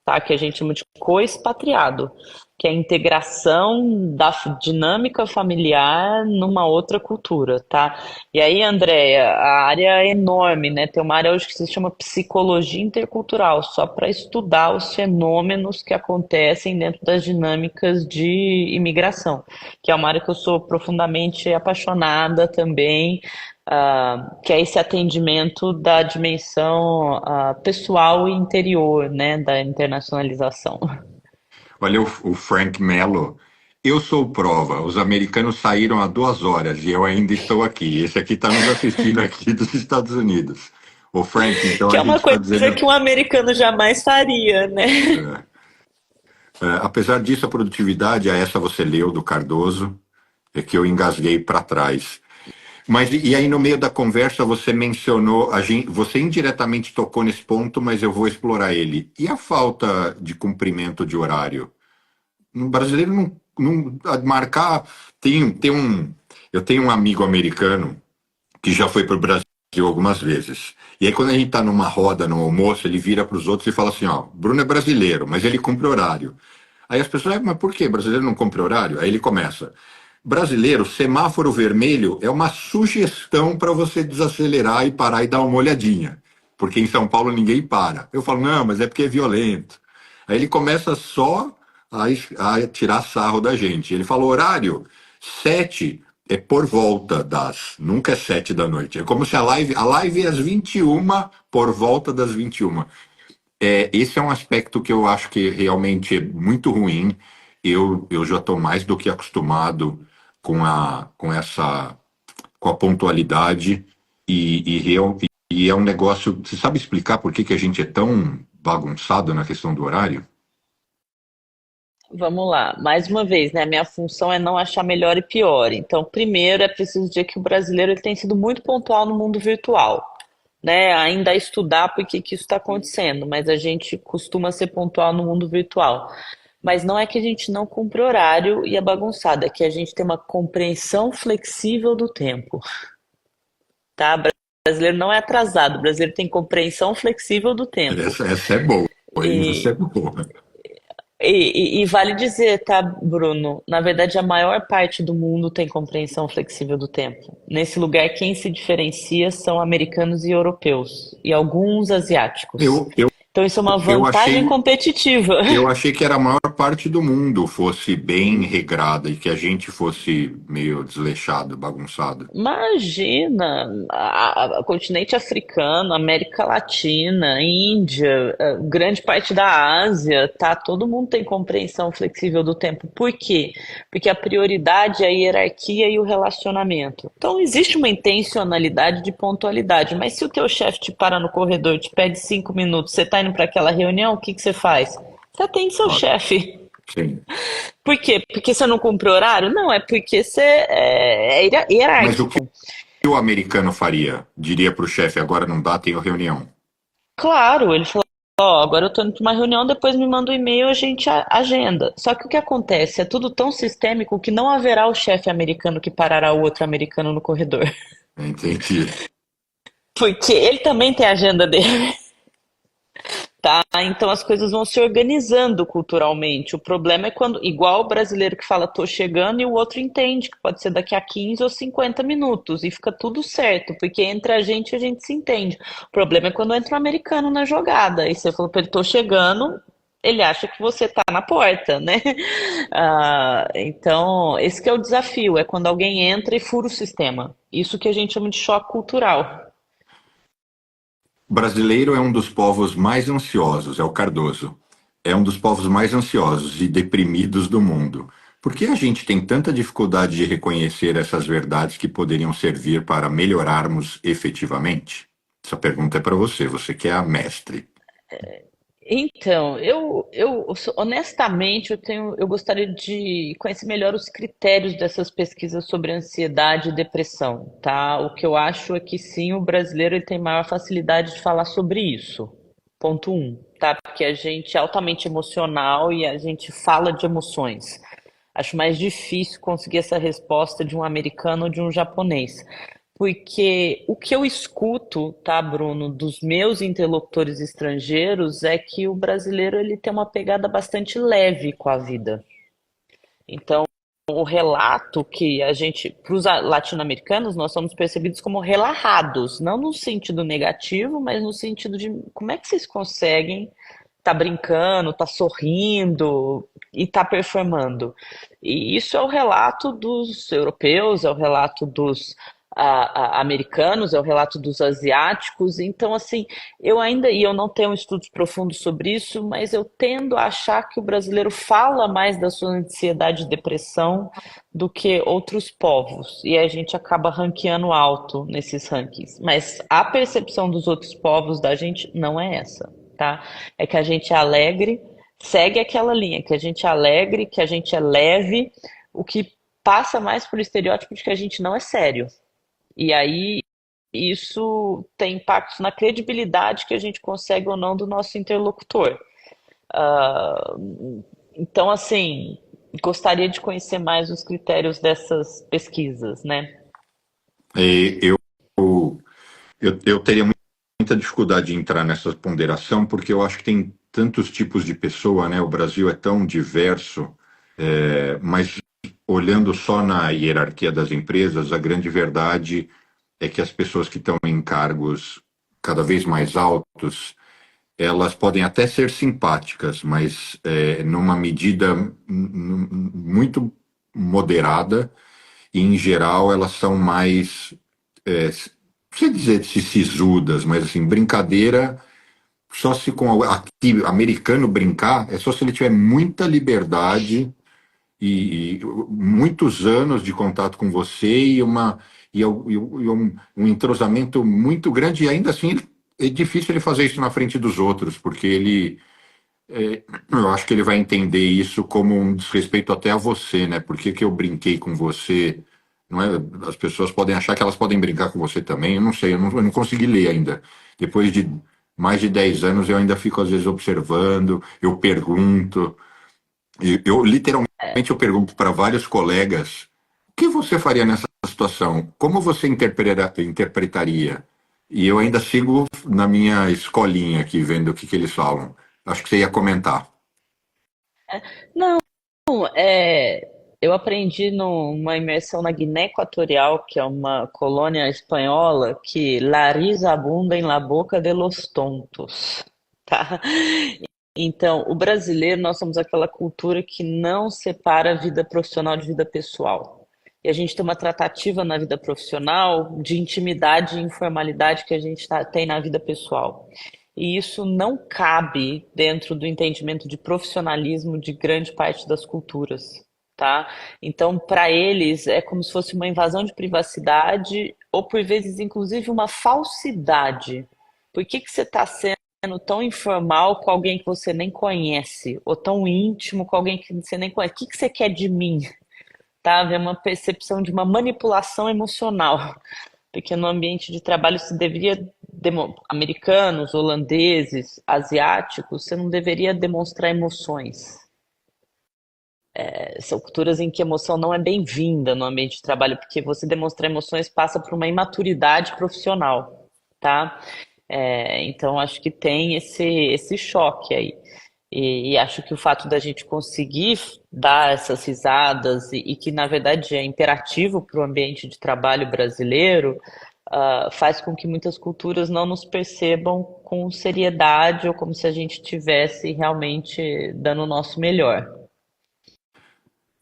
A: tá? Que a gente chama de co-expatriado, que é a integração da dinâmica familiar numa outra cultura, tá? E aí, Andréia, a área é enorme, né? Tem uma área hoje que se chama psicologia intercultural, só para estudar os fenômenos que acontecem dentro das dinâmicas de imigração, que é uma área que eu sou profundamente apaixonada também, que é esse atendimento da dimensão pessoal e interior, né, da internacionalização.
B: Olha o Frank Mello. Eu sou prova. Os americanos saíram há 2 horas e eu ainda estou aqui. Esse aqui está nos assistindo aqui dos Estados Unidos. O Frank, então
A: Que
B: a
A: é
B: gente
A: uma
B: está
A: coisa
B: dizendo.
A: que um americano jamais faria, né?
B: Apesar disso, a produtividade, a essa você leu do Cardoso, é que eu engasguei para trás. Mas e aí no meio da conversa você mencionou, você indiretamente tocou nesse ponto, mas eu vou explorar ele. E a falta de cumprimento de horário? Um brasileiro não marcar. Eu tenho um amigo americano que já foi para o Brasil algumas vezes. E aí, quando a gente está numa roda, no almoço, ele vira para os outros e fala assim: ó, Bruno é brasileiro, mas ele cumpre horário. Aí as pessoas, mas por que brasileiro não cumpre horário? Aí ele começa: brasileiro, semáforo vermelho é uma sugestão para você desacelerar e parar e dar uma olhadinha. Porque em São Paulo ninguém para. Eu falo: não, mas é porque é violento. Aí ele começa só a tirar sarro da gente. Ele falou: horário 7 é por volta das, nunca é 7 da noite. É como se a live é às 21 por volta das 21. Esse é um aspecto que eu acho que realmente é muito ruim. Eu já estou mais do que acostumado com a pontualidade e é um negócio. Você sabe explicar por que a gente é tão bagunçado na questão do horário?
A: Vamos lá, mais uma vez, né? A minha função é não achar melhor e pior. Então, primeiro é preciso dizer que o brasileiro ele tem sido muito pontual no mundo virtual, né? Ainda a estudar por que isso está acontecendo, mas a gente costuma ser pontual no mundo virtual. Mas não é que a gente não cumpre horário e é bagunçado, é que a gente tem uma compreensão flexível do tempo, tá? O brasileiro não é atrasado, o brasileiro tem compreensão flexível do tempo.
B: Essa é boa, hein? Essa é
A: E,
B: boa.
A: e vale dizer, tá, Bruno? Na verdade, a maior parte do mundo tem compreensão flexível do tempo. Nesse lugar, quem se diferencia são americanos e europeus, e alguns asiáticos.
B: Eu, eu,
A: Então, isso é uma
B: eu
A: vantagem
B: achei,
A: competitiva.
B: eu achei que era a maior parte do mundo fosse bem regrada e que a gente fosse meio desleixado, bagunçado.
A: Imagina, a continente africano, América Latina, Índia, grande parte da Ásia, tá? Todo mundo tem compreensão flexível do tempo. Por quê? Porque a prioridade é a hierarquia e o relacionamento. Então, existe uma intencionalidade de pontualidade, mas se o teu chefe te para no corredor, te pede 5 minutos, você tá indo para aquela reunião, o que que você faz? Você atende seu
B: Claro,
A: chefe.
B: sim.
A: Por quê? Porque você não cumpre horário? Não, é porque você é
B: Mas o que
A: hierárquico.
B: o americano faria? Diria para o chefe, agora não dá, tenho reunião.
A: Claro, ele falou, ó, agora eu tô indo para uma reunião, depois me manda um e-mail, a gente agenda. Só que o que acontece? É tudo tão sistêmico que não haverá o chefe americano que parará o outro americano no corredor.
B: Entendi.
A: Porque ele também tem a agenda dele. Tá? Então as coisas vão se organizando culturalmente. O problema é quando, igual o brasileiro que fala tô chegando e o outro entende que pode ser daqui a 15 ou 50 minutos e fica tudo certo, porque entre a gente se entende. O problema é quando entra um americano na jogada e você falou para ele tô chegando, ele acha que você tá na porta, né? Então, esse que é o desafio, é quando alguém entra e fura o sistema. Isso que a gente chama de choque cultural.
B: O brasileiro é um dos povos mais ansiosos, é o Cardoso. É um dos povos mais ansiosos e deprimidos do mundo. Por que a gente tem tanta dificuldade de reconhecer essas verdades que poderiam servir para melhorarmos efetivamente? Essa pergunta é para você, você que é a mestre.
A: Então, honestamente eu gostaria de conhecer melhor os critérios dessas pesquisas sobre ansiedade e depressão, tá? O que eu acho é que sim, o brasileiro ele tem maior facilidade de falar sobre isso. Ponto um, tá? Porque a gente é altamente emocional e a gente fala de emoções. Acho mais difícil conseguir essa resposta de um americano ou de um japonês. Porque o que eu escuto, tá, Bruno, dos meus interlocutores estrangeiros é que o brasileiro ele tem uma pegada bastante leve com a vida. Então, o relato que a gente, para os latino-americanos, nós somos percebidos como relaxados, não no sentido negativo, mas no sentido de como é que vocês conseguem tá brincando, tá sorrindo e tá performando. E isso é o relato dos europeus, é o relato dos americanos, é o relato dos asiáticos. Então, assim, e eu não tenho estudos profundos sobre isso, mas eu tendo a achar que o brasileiro fala mais da sua ansiedade e depressão do que outros povos. E a gente acaba ranqueando alto nesses rankings. Mas a percepção dos outros povos da gente não é essa, tá? É que a gente é alegre, segue aquela linha, que a gente é alegre, que a gente é leve, o que passa mais por estereótipo de que a gente não é sério. E aí isso tem impactos na credibilidade que a gente consegue ou não do nosso interlocutor. Ah, então, assim, gostaria de conhecer mais os critérios dessas pesquisas, né?
B: E eu teria muita dificuldade de entrar nessa ponderação, porque eu acho que tem tantos tipos de pessoa, né? O Brasil é tão diverso, mas olhando só na hierarquia das empresas, a grande verdade é que as pessoas que estão em cargos cada vez mais altos, elas podem até ser simpáticas, mas numa medida muito moderada, e em geral elas são mais, não sei dizer se sisudas, mas assim, brincadeira, só se com aqui, americano brincar, é só se ele tiver muita liberdade e muitos anos de contato com você e um entrosamento muito grande, e ainda assim é difícil ele fazer isso na frente dos outros, porque ele Eu acho que ele vai entender isso como um desrespeito até a você, né? Por que que eu brinquei com você? Não é? As pessoas podem achar que elas podem brincar com você também. Eu não sei, eu não consegui ler ainda. Depois de mais de 10 anos, eu ainda fico às vezes observando, eu pergunto. Eu literalmente eu pergunto para vários colegas: o que você faria nessa situação? Como você interpretaria? E eu ainda sigo na minha escolinha aqui, vendo o que que eles falam. Acho que você ia comentar.
A: Não, é, eu aprendi numa imersão na Guiné Equatorial, que é uma colônia espanhola, que la risa abunda em la boca de los tontos, tá? Então, o brasileiro, nós somos aquela cultura que não separa a vida profissional de vida pessoal. E a gente tem uma tratativa na vida profissional de intimidade e informalidade que a gente tem na vida pessoal. E isso não cabe dentro do entendimento de profissionalismo de grande parte das culturas, tá? Então, para eles, é como se fosse uma invasão de privacidade ou, por vezes, inclusive, uma falsidade. Por que que você está sendo tão informal com alguém que você nem conhece, ou tão íntimo com alguém que você nem conhece? O que que você quer de mim? Tá? É uma percepção de uma manipulação emocional, porque no ambiente de trabalho se deveria americanos, holandeses, asiáticos, você não deveria demonstrar emoções. São culturas em que emoção não é bem-vinda no ambiente de trabalho, porque você demonstrar emoções passa por uma imaturidade profissional, tá? Então acho que tem esse choque aí. E acho que o fato da gente conseguir dar essas risadas e que, na verdade, é imperativo para o ambiente de trabalho brasileiro, faz com que muitas culturas não nos percebam com seriedade ou como se a gente estivesse realmente dando o nosso melhor.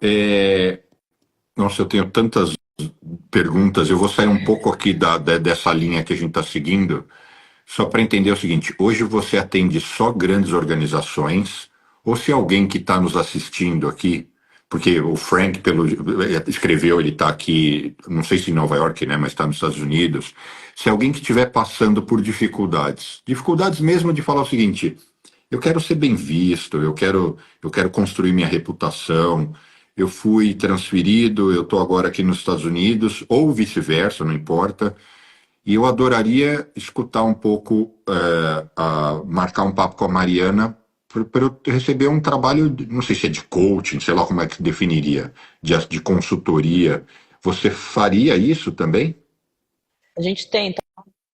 B: É, nossa, eu tenho tantas perguntas. Eu vou sair um pouco aqui dessa linha que a gente está seguindo, só para entender o seguinte: hoje você atende só grandes organizações, ou se alguém que está nos assistindo aqui, porque o Frank escreveu, ele está aqui, não sei se em Nova York, né, mas está nos Estados Unidos. Se alguém que estiver passando por dificuldades mesmo de falar o seguinte: eu quero ser bem visto, eu quero construir minha reputação. Eu fui transferido, eu estou agora aqui nos Estados Unidos, ou vice-versa, não importa. E eu adoraria escutar um pouco, marcar um papo com a Mariana para eu receber um trabalho, não sei se é de coaching, sei lá como é que definiria, de consultoria. Você faria isso também?
A: A gente tenta,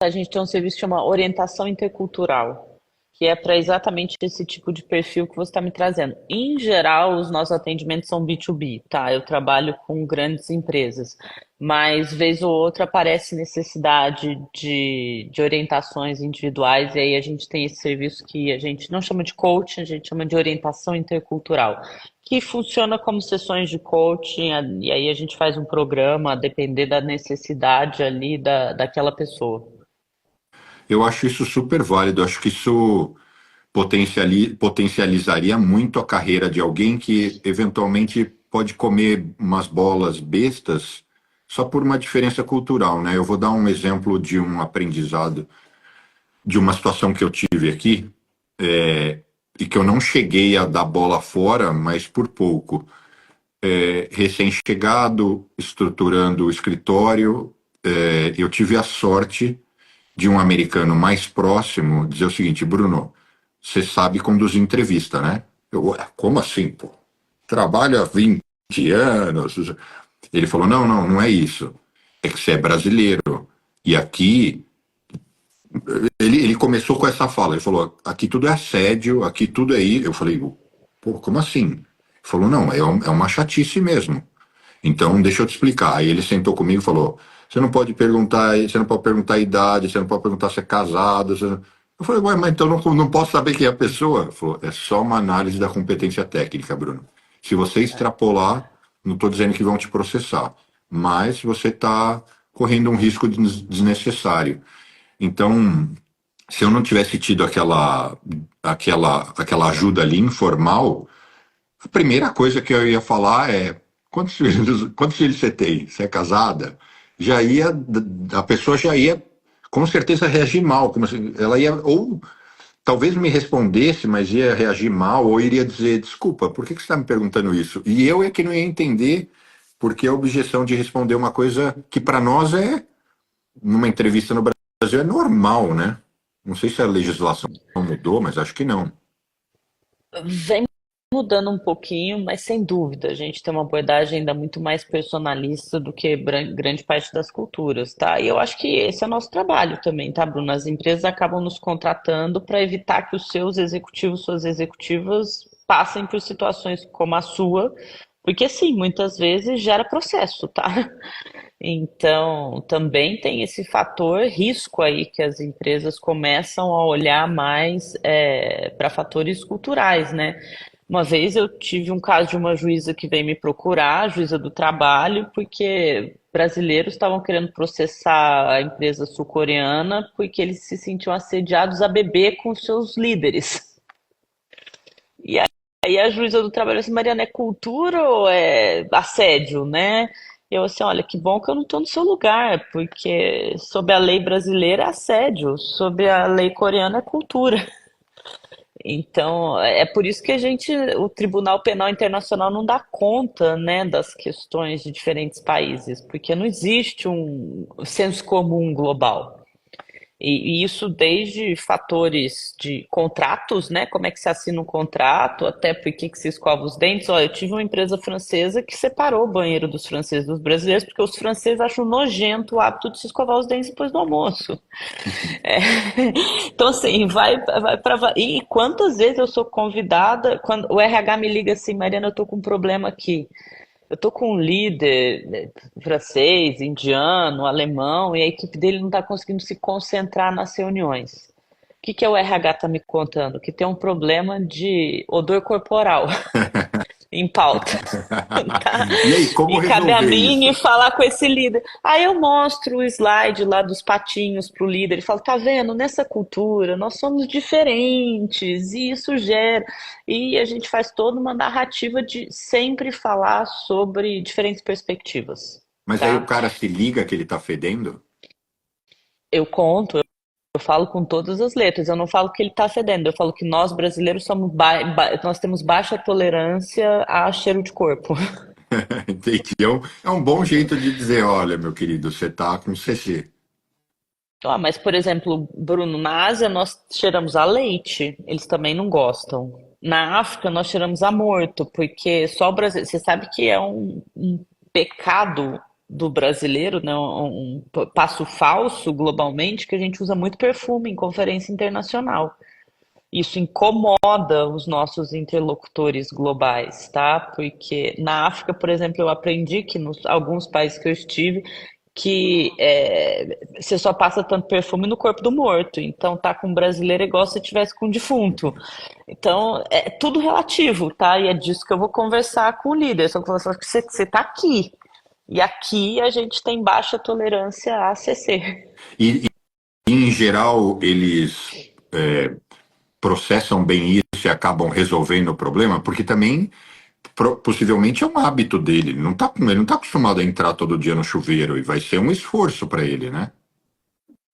A: a gente tem um serviço que chama orientação intercultural, que é para exatamente esse tipo de perfil que você está me trazendo. Em geral, os nossos atendimentos são B2B, tá? Eu trabalho com grandes empresas, mas vez ou outra aparece necessidade de orientações individuais, e aí a gente tem esse serviço que a gente não chama de coaching, a gente chama de orientação intercultural, que funciona como sessões de coaching, e aí a gente faz um programa a depender da necessidade ali daquela pessoa.
B: Eu acho isso super válido, acho que isso potencializaria muito a carreira de alguém que eventualmente pode comer umas bolas bestas só por uma diferença cultural, né? Eu vou dar um exemplo de um aprendizado, de uma situação que eu tive aqui, e que eu não cheguei a dar bola fora, mas por pouco. Recém-chegado, estruturando o escritório, eu tive a sorte de um americano mais próximo dizer o seguinte: Bruno, você sabe conduzir entrevista, né? Eu, ué, como assim, pô? Trabalho há 20 anos. Ele falou: não, não, não é isso. É que você é brasileiro. E aqui, ele começou com essa fala. Ele falou: aqui tudo é assédio, aqui tudo é isso. Eu falei: pô, como assim? Ele falou: não, é uma chatice mesmo. Então, deixa eu te explicar. Aí ele sentou comigo e falou: você não pode perguntar a idade, você não pode perguntar se é casado. Eu falei: ué, mas então não posso saber quem é a pessoa? Ele falou: é só uma análise da competência técnica, Bruno. Se você extrapolar, não estou dizendo que vão te processar, mas você está correndo um risco desnecessário. Então, se eu não tivesse tido aquela ajuda ali informal, a primeira coisa que eu ia falar é: quantos filhos você tem? Você é casada? Já ia, a pessoa já ia com certeza reagir mal, como assim, ela ia ou talvez me respondesse, mas ia reagir mal ou iria dizer, desculpa, por que você está me perguntando isso? E eu é que não ia entender porque a objeção de responder uma coisa que para nós é, numa entrevista no Brasil, é normal, né? Não sei se a legislação mudou, mas acho que não.
A: Vem mudando um pouquinho, mas sem dúvida, a gente tem uma abordagem ainda muito mais personalista do que grande parte das culturas, tá? E eu acho que esse é o nosso trabalho também, tá, Bruno? As empresas acabam nos contratando para evitar que os seus executivos, suas executivas, passem por situações como a sua, porque sim, muitas vezes gera processo, tá? Então, também tem esse fator risco aí que as empresas começam a olhar mais para fatores culturais, né? Uma vez eu tive um caso de uma juíza que veio me procurar, a juíza do trabalho, porque brasileiros estavam querendo processar a empresa sul-coreana porque eles se sentiam assediados a beber com seus líderes. E aí a juíza do trabalho disse, Mariana, é cultura ou é assédio, né? Eu assim, olha, que bom que eu não estou no seu lugar, porque sob a lei brasileira é assédio, sob a lei coreana é cultura. Então, é por isso que o Tribunal Penal Internacional não dá conta, né, das questões de diferentes países, porque não existe um senso comum global. E isso desde fatores de contratos, né? Como é que se assina um contrato, até por que se escova os dentes. Olha, eu tive uma empresa francesa que separou o banheiro dos franceses dos brasileiros, porque os franceses acham nojento o hábito de se escovar os dentes depois do almoço. É. Então, assim, vai para. E quantas vezes eu sou convidada, quando o RH me liga assim, Mariana, eu tô com um problema aqui. Eu tô com um líder francês, indiano, alemão, e a equipe dele não está conseguindo se concentrar nas reuniões. O que que o RH está me contando? Que tem um problema de odor corporal em pauta, tá?
B: E aí, como
A: E cabe a
B: resolver
A: mim ir
B: isso?
A: falar com esse líder. Aí eu mostro o slide lá dos patinhos pro líder e falo, tá vendo? Nessa cultura nós somos diferentes e isso gera. E a gente faz toda uma narrativa de sempre falar sobre diferentes perspectivas,
B: Mas aí o
A: tá?
B: cara se liga que ele tá fedendo?
A: Eu conto, eu falo com todas as letras. Eu não falo que ele está fedendo. Eu falo que nós brasileiros nós temos baixa tolerância a cheiro de corpo.
B: Entendi. É um bom jeito de dizer, olha, meu querido, você tá com CC.
A: Ah, mas, por exemplo, Bruno, na Ásia nós cheiramos a leite, eles também não gostam. Na África nós cheiramos a morto, porque só o Brasil. Você sabe que é um pecado do brasileiro, né? Um passo falso globalmente, que a gente usa muito perfume em conferência internacional. Isso incomoda os nossos interlocutores globais, tá? Porque na África, por exemplo, eu aprendi que nos alguns países que eu estive, que você só passa tanto perfume no corpo do morto. Então, tá com um brasileiro é igual se tivesse com um defunto. Então, é tudo relativo, tá? E é disso que eu vou conversar com o líder. Só que eu vou falar que você tá aqui. E aqui a gente tem baixa tolerância a ACC.
B: E, em geral, eles processam bem isso e acabam resolvendo o problema, porque também possivelmente é um hábito dele. Ele não tá acostumado a entrar todo dia no chuveiro e vai ser um esforço para ele, né?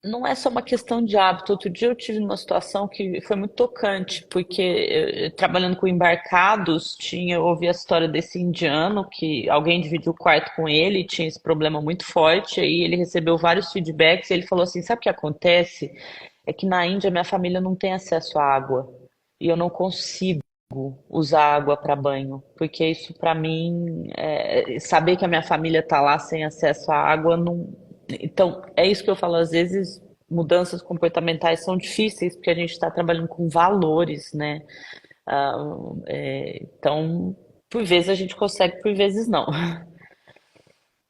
A: Não é só uma questão de hábito. Outro dia eu tive uma situação que foi muito tocante, porque trabalhando com embarcados, eu ouvi a história desse indiano que alguém dividiu o quarto com ele, tinha esse problema muito forte, aí ele recebeu vários feedbacks e ele falou assim, sabe o que acontece? É que na Índia minha família não tem acesso à água e eu não consigo usar água para banho, porque isso para mim, saber que a minha família tá lá sem acesso à água, não. Então, é isso que eu falo, às vezes mudanças comportamentais são difíceis porque a gente está trabalhando com valores, né? Ah, então, por vezes a gente consegue, por vezes não.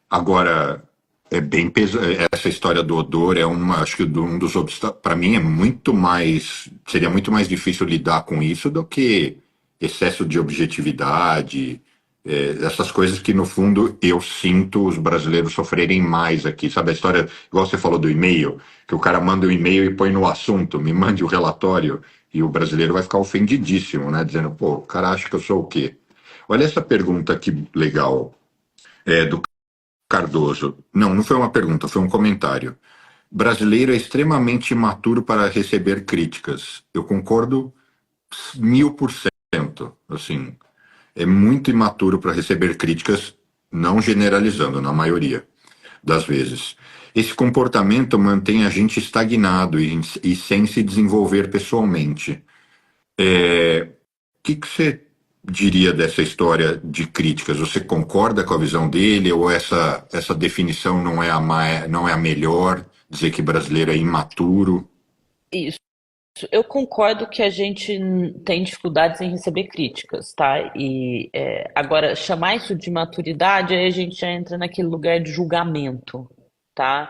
B: Agora, é bem pesado. Essa história do odor é uma, acho que um dos obstáculos. Para mim é muito mais, seria muito mais difícil lidar com isso do que excesso de objetividade, essas coisas que no fundo eu sinto os brasileiros sofrerem mais aqui. Sabe a história, igual você falou do e-mail, que o cara manda o e-mail e põe no assunto, me mande o relatório, e o brasileiro vai ficar ofendidíssimo, né? Dizendo, pô, o cara acha que eu sou o quê? Olha essa pergunta aqui legal, do Cardoso. Não, não foi uma pergunta, foi um comentário. brasileiro é extremamente imaturo para receber críticas. Eu concordo 1000%. Assim, é muito imaturo para receber críticas, não generalizando, na maioria das vezes. Esse comportamento mantém a gente estagnado e sem se desenvolver pessoalmente. O que você diria dessa história de críticas? Você concorda com a visão dele ou essa definição não é a melhor? Dizer que brasileiro é imaturo?
A: Isso. Eu concordo que a gente tem dificuldades em receber críticas, tá? E agora, chamar isso de maturidade, aí a gente já entra naquele lugar de julgamento, tá?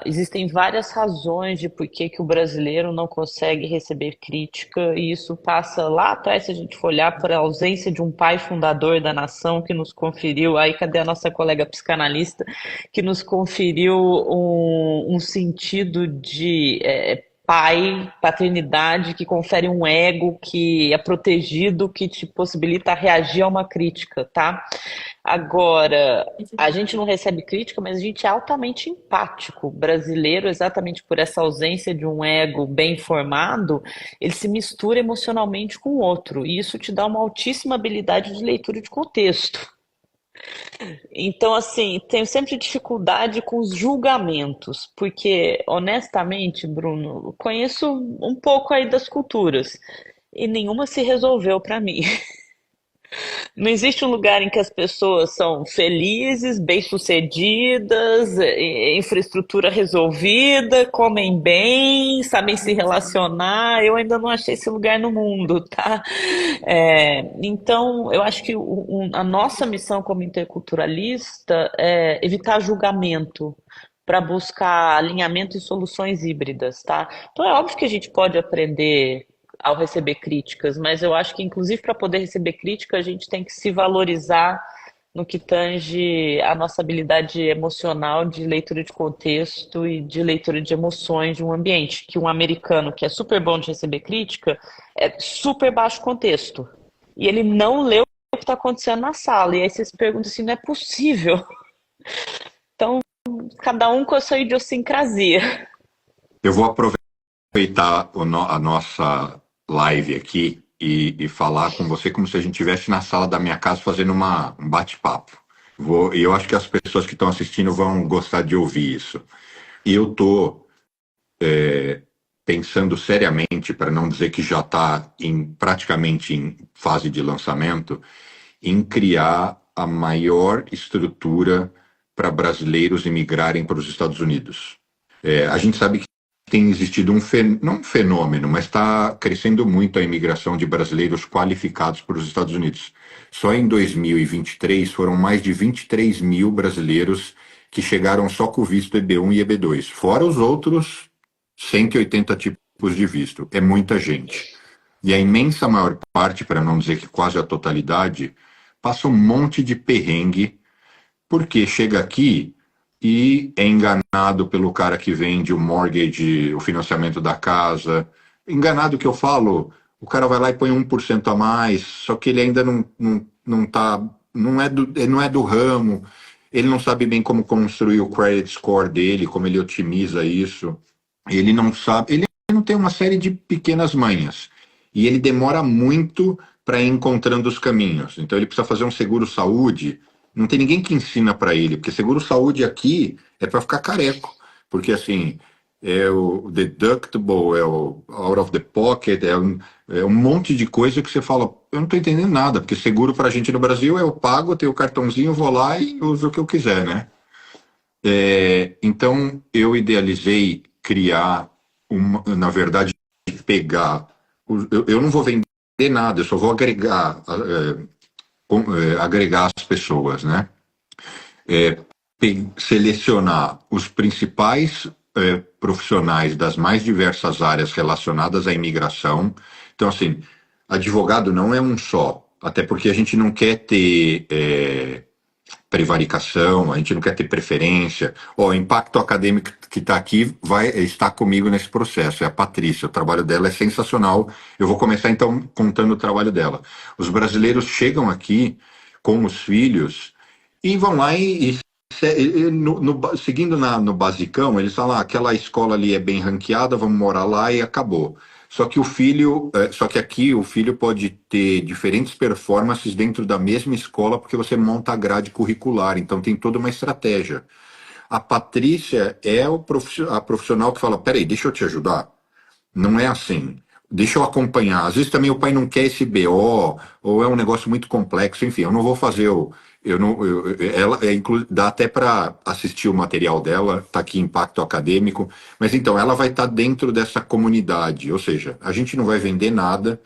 A: Existem várias razões de por que que o brasileiro não consegue receber crítica, e isso passa lá atrás, se a gente for olhar, por a ausência de um pai fundador da nação que nos conferiu, aí cadê a nossa colega psicanalista, que nos conferiu um sentido de pai, paternidade, que confere um ego, que é protegido, que te possibilita reagir a uma crítica, tá? Agora, a gente não recebe crítica, mas a gente é altamente empático. O brasileiro, exatamente por essa ausência de um ego bem formado, ele se mistura emocionalmente com o outro, e isso te dá uma altíssima habilidade de leitura de contexto. Então, assim, tenho sempre dificuldade com os julgamentos, porque, honestamente, Bruno, conheço um pouco aí das culturas e nenhuma se resolveu para mim. Não existe um lugar em que as pessoas são felizes, bem-sucedidas, infraestrutura resolvida, comem bem, sabem se relacionar. Eu ainda não achei esse lugar no mundo, tá? Então, eu acho que a nossa missão como interculturalista é evitar julgamento para buscar alinhamento e soluções híbridas, tá? Então é óbvio que a gente pode aprender ao receber críticas, mas eu acho que, inclusive, para poder receber crítica, a gente tem que se valorizar no que tange a nossa habilidade emocional de leitura de contexto e de leitura de emoções de um ambiente. Que um americano que é super bom de receber crítica é super baixo contexto. E ele não leu o que está acontecendo na sala. E aí você se pergunta assim, não é possível. Então, cada um com a sua idiosincrasia.
B: Eu vou aproveitar a nossa live aqui e falar com você como se a gente estivesse na sala da minha casa fazendo um bate-papo. E eu acho que as pessoas que estão assistindo vão gostar de ouvir isso. E eu estou pensando seriamente, para não dizer que já está praticamente em fase de lançamento, em criar a maior estrutura para brasileiros imigrarem para os Estados Unidos. A gente sabe que tem existido não um fenômeno, mas está crescendo muito a imigração de brasileiros qualificados para os Estados Unidos. Só em 2023 foram mais de 23 mil brasileiros que chegaram só com o visto EB1 e EB2, fora os outros 180 tipos de visto. É muita gente. E a imensa maior parte, para não dizer que quase a totalidade, passa um monte de perrengue, porque chega aqui e é enganado pelo cara que vende o mortgage, o financiamento da casa. Enganado que eu falo, o cara vai lá e põe 1% a mais, só que ele ainda não tá, ele não é do ramo, ele não sabe bem como construir o credit score dele, como ele otimiza isso. Ele não sabe, ele não tem uma série de pequenas manhas. E ele demora muito para ir encontrando os caminhos. Então ele precisa fazer um seguro-saúde. Não tem ninguém que ensina para ele, porque seguro-saúde aqui é para ficar careco. Porque assim, é o deductible, é o out of the pocket, é um monte de coisa que você fala, eu não estou entendendo nada, porque seguro para a gente no Brasil é eu pago, eu tenho o cartãozinho, vou lá e uso o que eu quiser, né? Então eu idealizei criar na verdade, pegar. Eu não vou vender nada, eu só vou agregar as pessoas, né? Selecionar os principais profissionais das mais diversas áreas relacionadas à imigração. Então, assim, advogado não é um só, até porque a gente não quer ter prevaricação, a gente não quer ter preferência. O impacto acadêmico que está aqui vai estar comigo nesse processo, é a Patrícia, o trabalho dela é sensacional. Eu vou começar então contando o trabalho dela. Os brasileiros chegam aqui com os filhos e vão lá e seguindo no basicão, eles falam, aquela escola ali é bem ranqueada, vamos morar lá e acabou. Só que aqui o filho pode ter diferentes performances dentro da mesma escola, porque você monta a grade curricular, então tem toda uma estratégia. A Patrícia é a profissional que fala, peraí, deixa eu te ajudar. Não é assim. Deixa eu acompanhar. Às vezes também o pai não quer esse BO, ou é um negócio muito complexo, enfim, eu não vou fazer o. Eu não, ela dá até para assistir o material dela, está aqui Impacto Acadêmico, mas então ela vai estar dentro dessa comunidade, ou seja, a gente não vai vender nada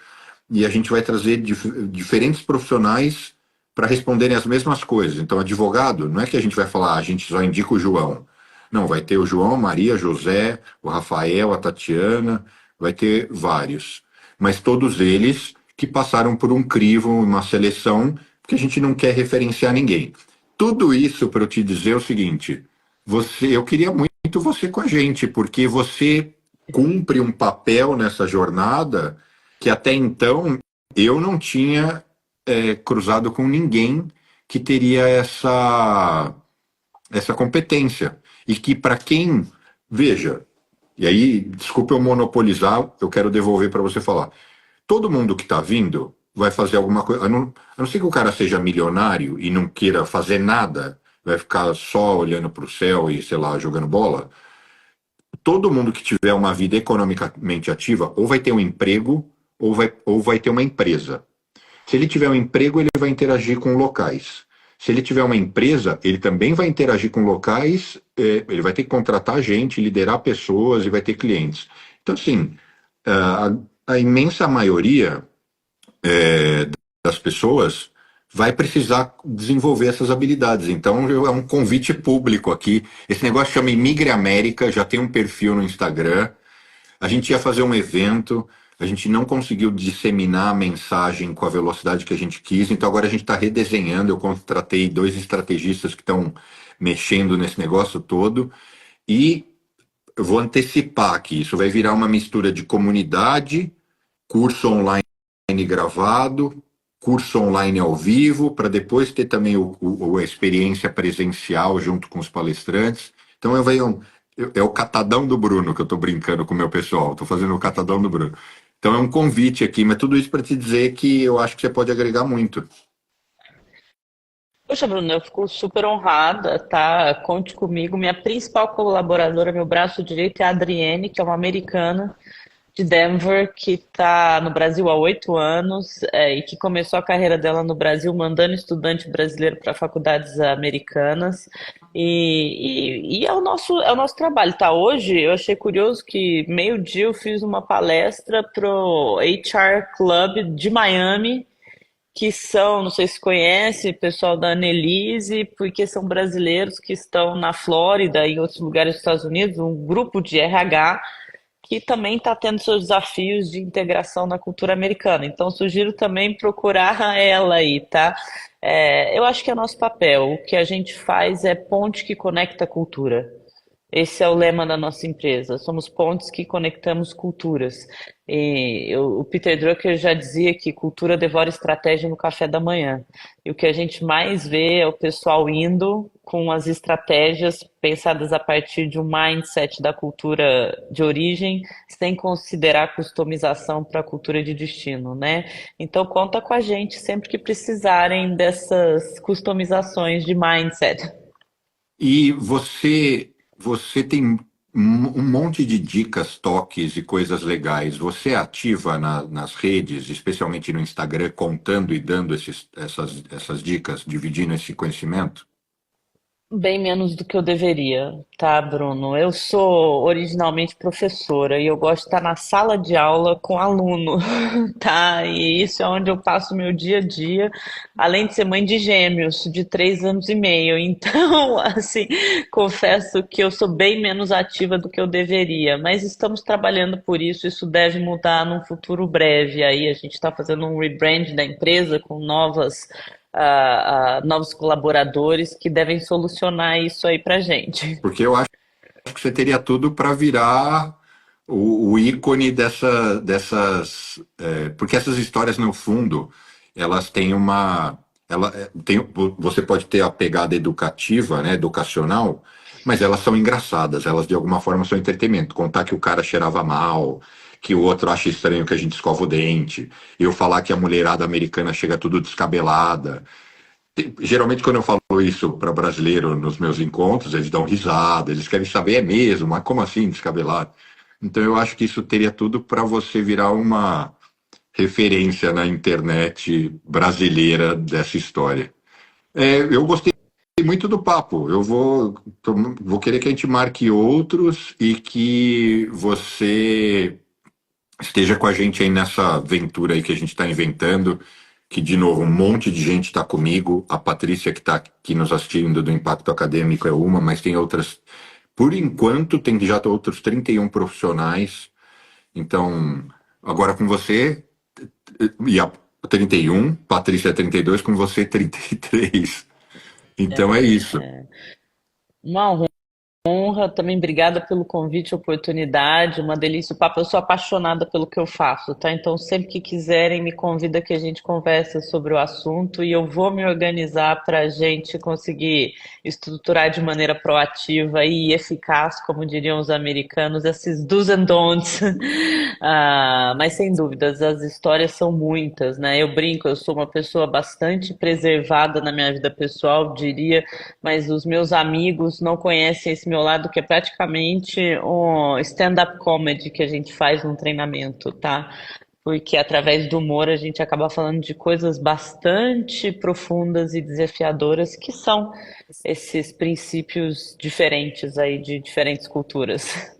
B: e a gente vai trazer diferentes profissionais para responderem as mesmas coisas. Então, advogado, não é que a gente vai falar, a gente só indica o João. Não, vai ter o João, a Maria, José, o Rafael, a Tatiana, vai ter vários. Mas todos eles que passaram por um crivo, uma seleção, porque a gente não quer referenciar ninguém. Tudo isso para eu te dizer o seguinte: eu queria muito você com a gente, porque você cumpre um papel nessa jornada que até então eu não tinha cruzado com ninguém que teria essa competência. E que para quem, veja, e aí, desculpa eu monopolizar, eu quero devolver para você falar. Todo mundo que está vindo vai fazer alguma coisa, a não ser que o cara seja milionário e não queira fazer nada, vai ficar só olhando para o céu e, sei lá, jogando bola. Todo mundo que tiver uma vida economicamente ativa, ou vai ter um emprego, ou vai ter uma empresa. Se ele tiver um emprego, ele vai interagir com locais. Se ele tiver uma empresa, ele também vai interagir com locais, ele vai ter que contratar gente, liderar pessoas e vai ter clientes. Então, assim, a imensa maioria das pessoas vai precisar desenvolver essas habilidades. Então, é um convite público aqui. Esse negócio chama Imigre América, já tem um perfil no Instagram. A gente ia fazer um evento, a gente não conseguiu disseminar a mensagem com a velocidade que a gente quis, então agora a gente está redesenhando. Eu contratei 2 estrategistas que estão mexendo nesse negócio todo e eu vou antecipar que isso vai virar uma mistura de comunidade, curso online gravado, curso online ao vivo, para depois ter também a experiência presencial junto com os palestrantes. Então é o catadão do Bruno que eu estou brincando com o meu pessoal, estou fazendo o catadão do Bruno. Então é um convite aqui, mas tudo isso para te dizer que eu acho que você pode agregar muito.
A: Poxa, Bruno, eu fico super honrada, tá? Conte comigo. Minha principal colaboradora, meu braço direito, é a Adriene, que é uma americana de Denver, que está no Brasil há 8 anos, e que começou a carreira dela no Brasil mandando estudante brasileiro para faculdades americanas. E é o nosso trabalho, tá? Hoje eu achei curioso que meio-dia eu fiz uma palestra pro HR Club de Miami, que são, não sei se conhece, pessoal da Annelise, porque são brasileiros que estão na Flórida e em outros lugares dos Estados Unidos, um grupo de RH que também está tendo seus desafios de integração na cultura americana. Então, sugiro também procurar ela aí, tá? Eu acho que é nosso papel. O que a gente faz é ponte que conecta a cultura. Esse é o lema da nossa empresa. Somos pontes que conectamos culturas. O Peter Drucker já dizia que cultura devora estratégia no café da manhã. E o que a gente mais vê é o pessoal indo com as estratégias pensadas a partir de um mindset da cultura de origem, sem considerar customização para a cultura de destino, né? Então conta com a gente sempre que precisarem dessas customizações de mindset.
B: E você tem um monte de dicas, toques e coisas legais. Você é ativa nas redes, especialmente no Instagram, contando e dando essas dicas, dividindo esse conhecimento?
A: Bem menos do que eu deveria, tá, Bruno? Eu sou originalmente professora e eu gosto de estar na sala de aula com aluno, tá? E isso é onde eu passo o meu dia a dia, além de ser mãe de gêmeos de 3 anos e meio. Então, assim, confesso que eu sou bem menos ativa do que eu deveria, mas estamos trabalhando por isso. Isso deve mudar num futuro breve. Aí a gente está fazendo um rebrand da empresa com novos colaboradores que devem solucionar isso aí pra gente.
B: Porque eu acho que você teria tudo para virar o ícone dessas. Porque essas histórias, no fundo, elas têm uma. você pode ter a pegada educativa, né, educacional, mas elas são engraçadas, elas de alguma forma são entretenimento. Contar que o cara cheirava mal, que o outro acha estranho que a gente escova o dente, eu falar que a mulherada americana chega tudo descabelada. Geralmente, quando eu falo isso para brasileiro nos meus encontros, eles dão risada, eles querem saber, é mesmo, mas como assim descabelado? Então, eu acho que isso teria tudo para você virar uma referência na internet brasileira dessa história. Eu gostei muito do papo. Vou querer que a gente marque outros e que você esteja com a gente aí nessa aventura aí que a gente está inventando, que, de novo, um monte de gente está comigo. A Patrícia, que está aqui nos assistindo do Impacto Acadêmico, é uma, mas tem outras. Por enquanto, tem já outros 31 profissionais. Então, agora com você, e a 31, Patrícia 32, com você 33. Então é isso.
A: Uma honra, também obrigada pelo convite, oportunidade, uma delícia o papo. Eu sou apaixonada pelo que eu faço, tá? Então, sempre que quiserem, me convida que a gente converse sobre o assunto e eu vou me organizar para a gente conseguir estruturar de maneira proativa e eficaz, como diriam os americanos, esses do's and don'ts. Mas sem dúvidas, as histórias são muitas, né? Eu brinco, eu sou uma pessoa bastante preservada na minha vida pessoal, diria, mas os meus amigos não conhecem esse meu lado, que é praticamente um stand-up comedy que a gente faz num treinamento, tá? Porque através do humor a gente acaba falando de coisas bastante profundas e desafiadoras, que são esses princípios diferentes aí de diferentes culturas.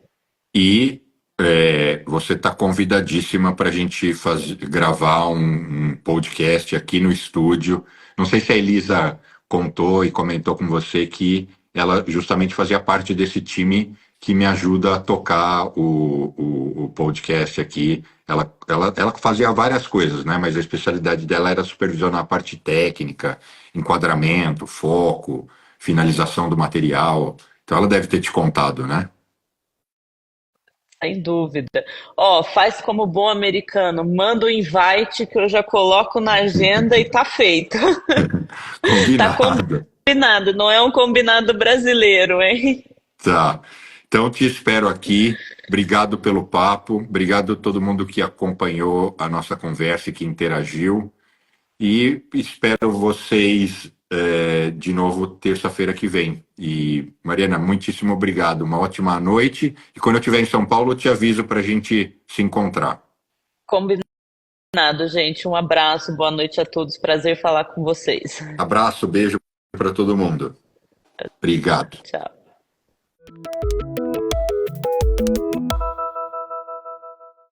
B: E você está convidadíssima para a gente gravar um podcast aqui no estúdio. Não sei se a Elisa contou e comentou com você que ela justamente fazia parte desse time que me ajuda a tocar o podcast aqui. Ela fazia várias coisas, né? Mas a especialidade dela era supervisionar a parte técnica, enquadramento, foco, finalização do material. Então ela deve ter te contado, né?
A: Sem dúvida. Ó, faz como bom americano, manda o invite que eu já coloco na agenda e tá feito. Tá
B: Combinado.
A: combinado, não é um combinado brasileiro, hein?
B: Tá. Então te espero aqui. Obrigado pelo papo. Obrigado a todo mundo que acompanhou a nossa conversa e que interagiu. E espero vocês de novo terça-feira que vem. E, Mariana, muitíssimo obrigado. Uma ótima noite. E quando eu estiver em São Paulo, eu te aviso para a gente se encontrar.
A: Combinado, gente. Um abraço, boa noite a todos. Prazer falar com vocês.
B: Abraço, beijo para todo mundo. Obrigado.
A: Tchau.